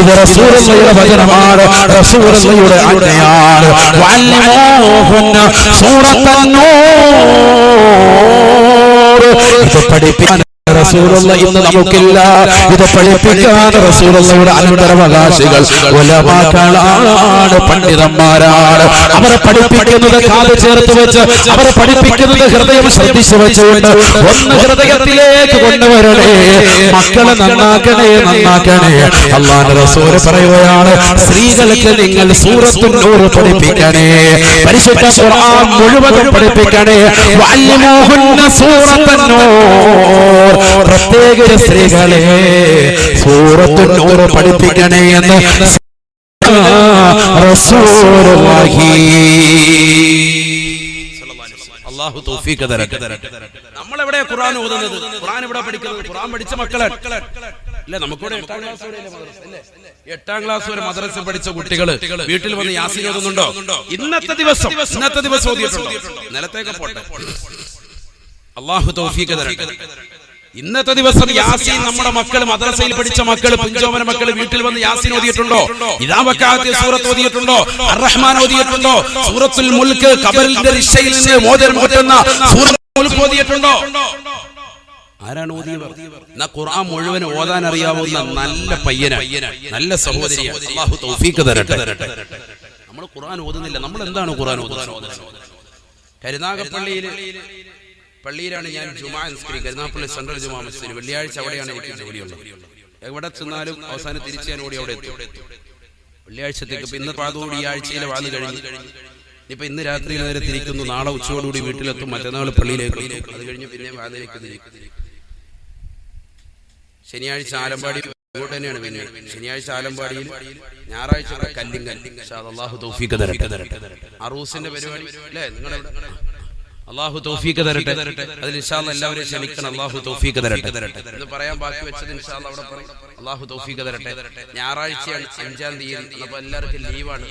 ഇത് റസൂലുള്ളാഹിയുടെ വചനമാണ്, റസൂലുള്ളാഹിയുടെ ആജ്ഞയാണ്. വഅല്ലിമൂഹുന്ന സൂറത്തൻ നൂർ. ഇത് പഠിപ്പിക്കാൻ റസൂലുള്ള ഇന്ന് നമുക്കില്ല. ഇത് പഠിപ്പിക്കാൻ റസൂലുള്ളാഹിയുടെ അനന്തരാവകാശികൾ ഉലമാക്കളാണ്, പണ്ഡിതന്മാരാണ്. അവരെ പഠിപ്പിക്കുന്നത് കാത് ചേർത്ത് വെച്ച്, അവരെ പഠിപ്പിക്കുന്നത് ഹൃദയം ശ്രദ്ധിച്ചു വെച്ചുകൊണ്ട് ഒന്ന് ഹൃദയത്തിലേക്ക് കൊണ്ടുവരണേ. മക്കളെ നന്നാക്കണേ. അല്ലാഹുവിന്റെ റസൂൽ പറയുകയാണ്, സ്ത്രീകൾക്ക് നിങ്ങൾ സൂറത്തുൻ നൂർ പഠിപ്പിക്കണേ, പരിശുദ്ധ ഖുർആൻ മുഴുവൻ പഠിപ്പിക്കണേ. വഅല്ലിമൂഹുന്ന സൂറത്തുൻ നൂർ. പ്രത്യേക സ്ത്രീകളെ സൂറത്തുൻ നൂർ പഠിപ്പിക്കണേ എന്ന് റസൂലുള്ളാഹി. അല്ലാഹു തൗഫീഖ് തരട്ടെ. നമ്മൾ എവിടെ ഖുർആൻ ഓതുന്നത്, ഖുർആൻ എവിടെ പഠിക്കുന്നത്? ഖുർആൻ പഠിച്ച മക്കളെ അല്ലേ നമുക്കിവിടെ 8ാം ക്ലാസ് വരെ മദ്രസ അല്ലേ? 8ാം ക്ലാസ് വരെ മദ്രസ പഠിച്ച കുട്ടികൾ വീട്ടിൽ വന്ന് യാസീൻ ഓതുന്നുണ്ടോ? ഇന്നത്തെ ദിവസം ഓതിയിട്ടുണ്ടോ? നിലത്തേക്ക് പോട്ടെ. അല്ലാഹു തൗഫീഖ് തരട്ടെ. ഇന്നത്തെ ദിവസം യാസീൻ നമ്മുടെ മക്കൾ മദ്രസയിൽ പഠിച്ച മക്കൾ പിഞ്ചോമന മക്കൾ വീട്ടിൽ വന്ന് യാസീൻ ഓതിയിട്ടുണ്ടോ? ഇദാ വഖഅത്തി സൂറത്ത് ഓതിയിട്ടുണ്ടോ? അർ-റഹ്മാൻ ഓതിയിട്ടുണ്ടോ? സൂറത്തുൽ മുൽക്ക് ഖബറിന്റെ റിഷയിൽ നിന്ന് മോചനം കിട്ടുന്ന സൂറത്തുൽ മുൽക്ക് ഓതിയിട്ടുണ്ടോ? ആരാണ് ഓതിയത്? എന്നാ ഖുർആൻ മുഴുവൻ ഓതാൻ അറിയാവുന്ന നല്ല പയ്യനാണ്, നല്ല സഹോദരിയാണ്. അല്ലാഹു തൗഫീഖ് തരട്ടെ. നമ്മൾ ഖുർആൻ ഓതുന്നില്ല. നമ്മൾ എന്താണ് ഖുർആൻ ഓതുന്നത്? പള്ളിയിലാണ് ഞാൻ ജുമാ നിസ്കരിക്കുക. കരുനാഗപ്പള്ളി സെൻട്രൽ ജുമാ മസ്ജിദിൽ. വെള്ളിയാഴ്ച അവിടെയാണ് എനിക്ക് ജോലിയുള്ളത്. എവിടെ ചെന്നാലും അവസാനം തിരിച്ച് ഞാൻ ഓടി അവിടെ എത്തും. വെള്ളിയാഴ്ചത്തേക്ക് ഇപ്പൊ ഇന്ന് പാതോടി ഈ ആഴ്ചയിലെ വാത് കഴിഞ്ഞു. ഇപ്പൊ ഇന്ന് രാത്രി നേരെ തിരിക്കുന്നു. നാളെ ഉച്ചയോടുകൂടി വീട്ടിലെത്തും. മറ്റന്നാൾ പള്ളിയിലേക്ക് എത്തും. അത് കഴിഞ്ഞ് പിന്നെ വാതിലേക്ക് തിരിക്കും. ശനിയാഴ്ച ആലമ്പാടി ഇങ്ങോട്ട് തന്നെയാണ്. പിന്നെ ശനിയാഴ്ച ആലമ്പാടിയിൽ, ഞായറാഴ്ച കല്ലിങ്കൽ. അല്ലാഹു തൗഫീഖ് തരട്ടെ. അറൂസിന്റെ പരിപാടി അല്ലേ നിങ്ങളുടെ? അല്ലാഹു തൗഫീഖ് തരട്ടെ. അതിൽ ഇൻഷാ അല്ലാഹ് എല്ലാവരെയും ക്ഷമിക്കണം. അല്ലാഹു തൗഫീഖ് തരട്ടെ. ഇത് പറയാൻ ബാക്കി വെച്ചത് ഇൻഷാ അല്ലാഹ് അവിടെ പറയും. അല്ലാഹു തൗഫീഖ് തരട്ടെ. ഞായറാഴ്ചയാണ് 5-ാം തീയതി. അപ്പൊ എല്ലാവർക്കും ലീവാണ്.